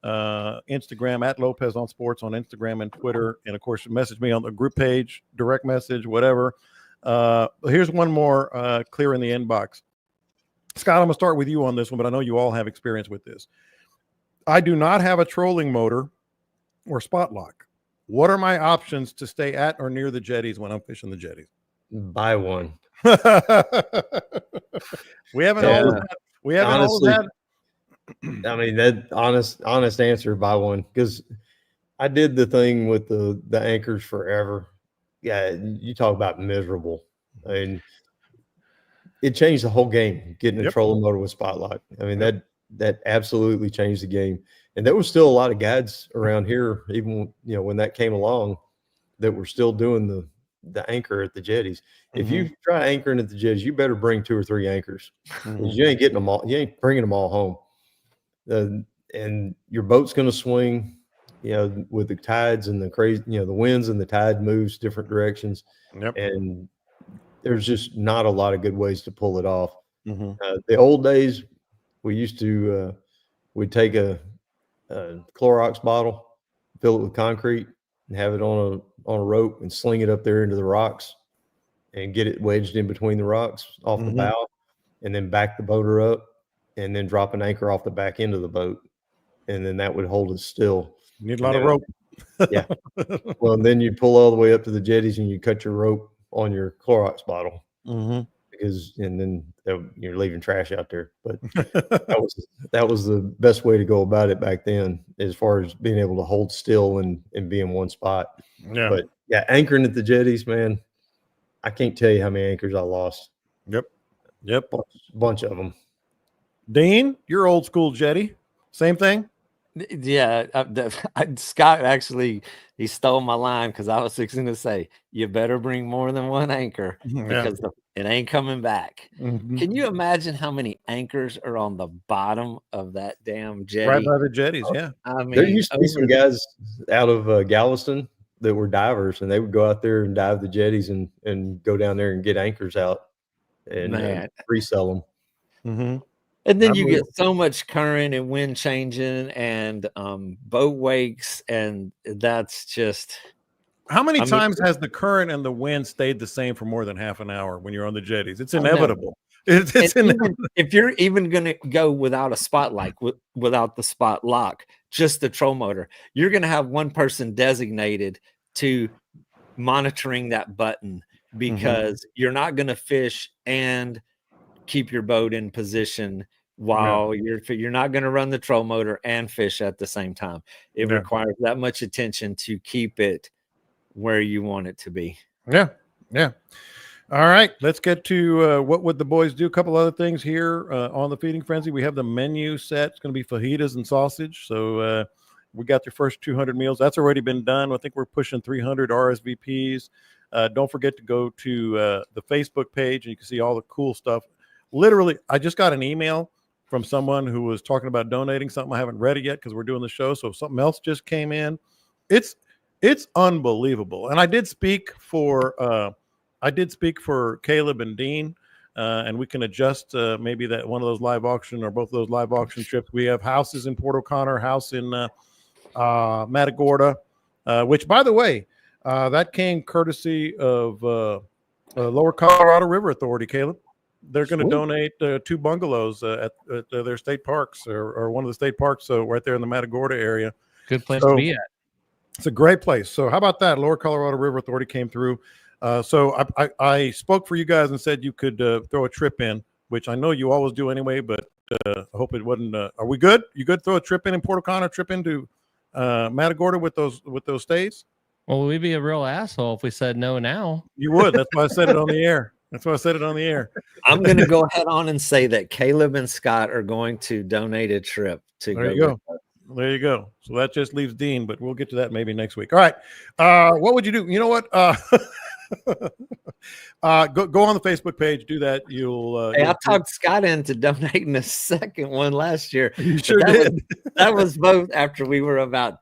Instagram at Lopez on Sports on Instagram and Twitter, and of course, message me on the group page, direct message, whatever. Here's one more clearing the inbox. Scott, I'm gonna start with you on this one, but I know you all have experience with this. I do not have a trolling motor or spot lock. What are my options to stay at or near the jetties when I'm fishing the jetties? Buy one. we haven't Yeah. always had, we haven't Honestly, always had. I mean, that honest answer, buy one. Because I did the thing with the anchors forever. Yeah, you talk about miserable. I mean, it changed the whole game, getting a Yep. trolling motor with spotlight. I mean, Yep. that absolutely changed the game. And there was still a lot of guides around here, even when that came along, that were still doing the anchor at the jetties. If you try anchoring at the jetties, you better bring 2 or 3 anchors. 'Cause you ain't getting them all. You ain't bringing them all home. And your boat's going to swing, with the tides and the crazy, the winds and the tide moves different directions. Yep. And there's just not a lot of good ways to pull it off. Mm-hmm. The old days, we used to, we'd take a Clorox bottle, fill it with concrete, and have it on a rope and sling it up there into the rocks and get it wedged in between the rocks off the bow, and then back the boater up and then drop an anchor off the back end of the boat. And then that would hold it still. Need a lot of rope. Yeah. Well, and then you pull all the way up to the jetties and you cut your rope on your Clorox bottle and then you're leaving trash out there. But that was the best way to go about it back then, as far as being able to hold still and be in one spot. Yeah. But yeah, anchoring at the jetties, man, I can't tell you how many anchors I lost. Yep. Bunch of them. Dean, you're old school jetty. Same thing. Yeah, Scott actually, he stole my line because I was fixing to say, you better bring more than one anchor because it ain't coming back. Can you imagine how many anchors are on the bottom of that damn jetty? Right by the jetties, yeah. I mean, There used to be some guys out of Galveston that were divers, and they would go out there and dive the jetties and go down there and get anchors out and resell them. And then you get so much current and wind changing and boat wakes, and that's just How many times has the current and the wind stayed the same for more than half an hour when you're on the jetties? It's inevitable. It's inevitable. If you're even going to go without a spot without the spot lock, just the troll motor, you're going to have one person designated to monitoring that button, because you're not going to fish and keep your boat in position while you're not going to run the troll motor and fish at the same time. It requires that much attention to keep it where you want it to be. Yeah. All right, let's get to what would the boys do. A couple other things here on the Feeding Frenzy. We have the menu set. It's going to be fajitas and sausage. So we got your first 200 meals. That's already been done. I think we're pushing 300 RSVPs. Don't forget to go to the Facebook page, and you can see all the cool stuff. Literally, I just got an email from someone who was talking about donating something. I haven't read it yet because we're doing the show. So something else just came in. It's unbelievable. And I did speak for Caleb and Dean, and we can adjust maybe that one of those live auction or both of those live auction trips. We have houses in Port O'Connor, house in Matagorda, which, by the way, that came courtesy of Lower Colorado River Authority, Caleb. They're going to donate 2 bungalows at their state parks or one of the state parks, so right there in the Matagorda area. Good place to be at. It's a great place. So how about that? Lower Colorado River Authority came through. So I spoke for you guys and said you could throw a trip in, which I know you always do anyway, but I hope it wasn't. Are we good? You good? Throw a trip in Port O'Connor, trip into Matagorda with those stays? Well, we'd be a real asshole if we said no now. You would. That's why I said it on the air. I'm going to go ahead on and say that Caleb and Scott are going to donate a trip to There you go. There you go. So that just leaves Dean, but we'll get to that maybe next week. All right. What would you do? You know what? Go on the Facebook page. Do that. I talked Scott into donating the second one last year. You sure did. That was both after we were about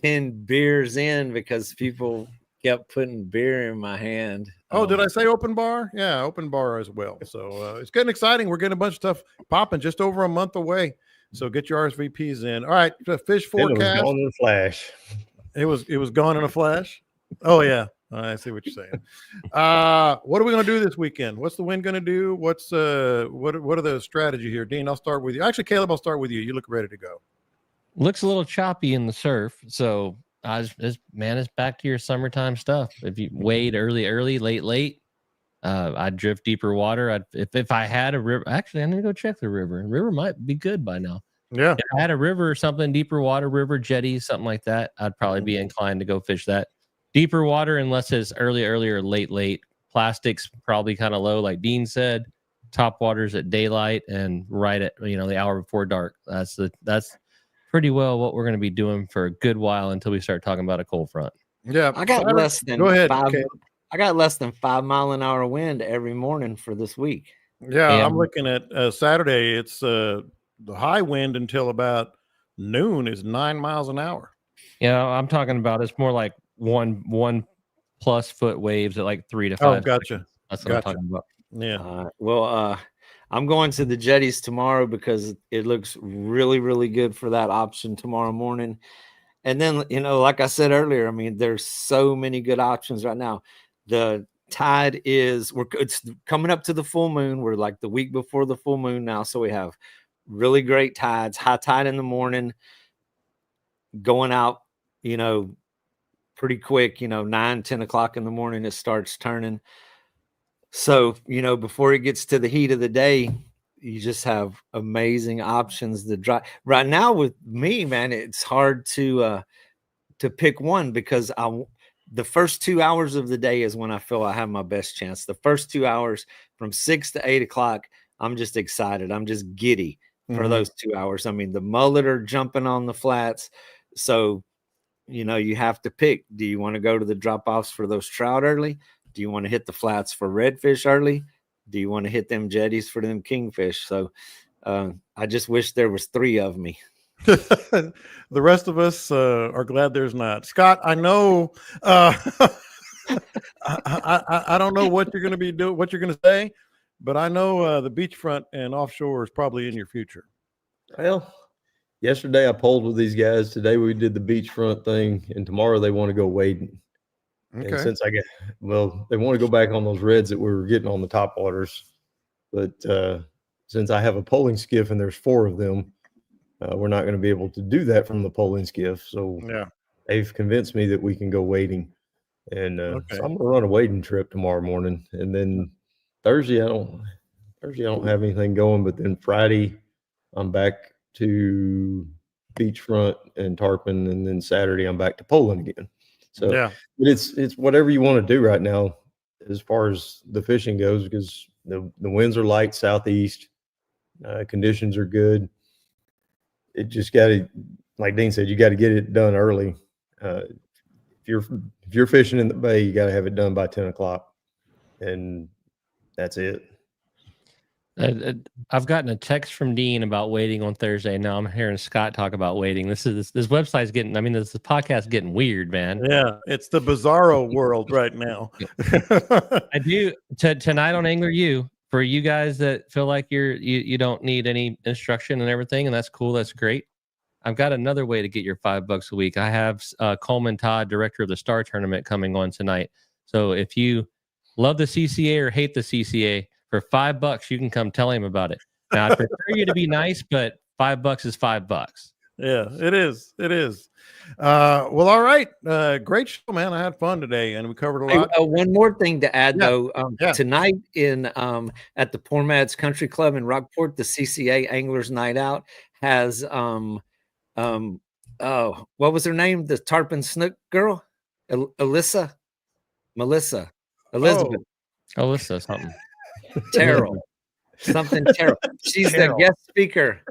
10 beers in, because people kept putting beer in my hand. Oh, did I say open bar? Yeah, open bar as well. So it's getting exciting. We're getting a bunch of stuff popping just over a month away. So get your RSVPs in. All right, the fish forecast. It was gone in a flash. It was gone in a flash. Oh yeah, I see what you're saying. What are we going to do this weekend? What's the wind going to do? What are the strategy here, Dean? I'll start with you. Actually, Caleb, I'll start with you. You look ready to go. Looks a little choppy in the surf, so it's back to your summertime stuff. If you wade early, late, I'd drift deeper water. If I had a river, actually, I need to go check the river. The river might be good by now. Yeah. If I had a river or something, deeper water, river, jetty, something like that, I'd probably be inclined to go fish that. Deeper water, unless it's early or late. Plastics probably kind of low, like Dean said. Top waters at daylight and right at the hour before dark. That's pretty well what we're going to be doing for a good while until we start talking about a cold front. Yeah, I got less than go ahead. I got less than 5 mile an hour wind every morning for this week. Yeah, and I'm looking at Saturday. It's the high wind until about noon is 9 miles an hour. Yeah, I'm talking about it's more like one plus foot waves at like 3 to 5. Oh, gotcha. That's what I'm talking about. Yeah. I'm going to the jetties tomorrow because it looks really, really good for that option tomorrow morning. And then, like I said earlier, I mean, there's so many good options right now. The tide it's coming up to the full moon. We're like the week before the full moon now. So we have really great tides, high tide in the morning, going out, pretty quick, 9, 10 o'clock in the morning, it starts turning. So, before it gets to the heat of the day, you just have amazing options to dry. Right now with me, man, it's hard to pick one because the first 2 hours of the day is when I feel I have my best chance. The first 2 hours from 6 to 8 o'clock, I'm just excited. I'm just giddy for those 2 hours. I mean, the mullet are jumping on the flats. So, you have to pick. Do you want to go to the drop-offs for those trout early? Do you want to hit the flats for redfish early? Do you want to hit them jetties for them kingfish? So I just wish there was 3 of me. The rest of us are glad there's not. Scott, I know I don't know what you're going to be doing, what you're going to say, but I know the beachfront and offshore is probably in your future. Well, yesterday I polled with these guys. Today we did the beachfront thing, and tomorrow they want to go wading. Okay. And since they want to go back on those reds that we were getting on the top waters, but since I have a poling skiff and there's 4 of them, we're not going to be able to do that from the poling skiff. So Yeah. they've convinced me that we can go wading, and Okay. so I'm going to run a wading trip tomorrow morning, and then Thursday I don't have anything going, but then Friday I'm back to beachfront and tarpon, and then Saturday I'm back to poling again. So Yeah. but it's whatever you want to do right now as far as the fishing goes, because the winds are light southeast, conditions are good. It just got to, like Dean said, you got to get it done early. If you're fishing in the bay, you got to have it done by 10 o'clock, and that's it. I've gotten a text from Dean about waiting on Thursday. Now I'm hearing Scott talk about waiting. This website's getting. I mean, this podcast getting weird, man. Yeah, it's the bizarro world right now. I do tonight on Angler U, for you guys that feel like you don't need any instruction and everything, and that's cool. That's great. I've got another way to get your $5 a week. I have Coleman Todd, director of the Star Tournament, coming on tonight. So if you love the CCA or hate the CCA, for $5, you can come tell him about it. Now, I prefer you to be nice, but $5 is $5. Yeah, it is. It is. Well, all right. Great show, man. I had fun today, and we covered a lot. One more thing to add, though. Yeah. Tonight at the Poor Mads Country Club in Rockport, the CCA Anglers Night Out has what was her name? The tarpon snook girl, Melissa, Elizabeth, Alyssa, something. Terrell, something Terrell. She's the guest speaker.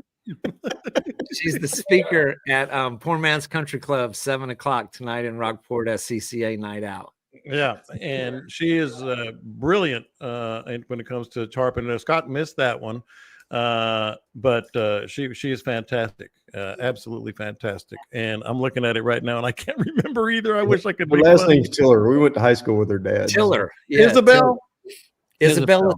She's the speaker at Poor Man's Country Club, 7 o'clock tonight in Rockport at CCA Night Out. Yeah, and she is brilliant when it comes to tarpon. Scott missed that one, but she is fantastic, absolutely fantastic. And I'm looking at it right now, and I can't remember either. I wish I could. Her last name's Tiller. We went to high school with her dad. Tiller, yeah, Isabella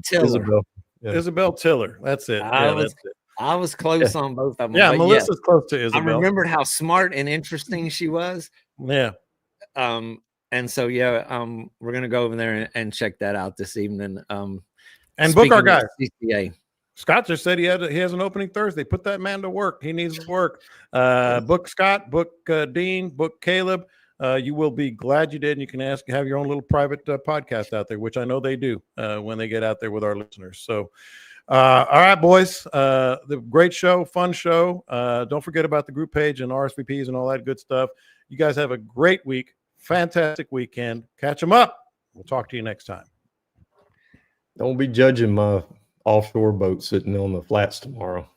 Tiller. Isabel. Yeah. Isabel Tiller. That's it. I was close on both of them. Yeah, Melissa's close to Isabel. I remembered how smart and interesting she was. Yeah. And so we're gonna go over there and check that out this evening. And book our guy. CCA. Scott just said he has an opening Thursday. Put that man to work. He needs work. Book Scott, book Dean, book Caleb. You will be glad you did. And you can have your own little private podcast out there, which I know they do when they get out there with our listeners. So, all right, boys, the great show, fun show. Don't forget about the group page and RSVPs and all that good stuff. You guys have a great week, fantastic weekend. Catch them up. We'll talk to you next time. Don't be judging my offshore boat sitting on the flats tomorrow.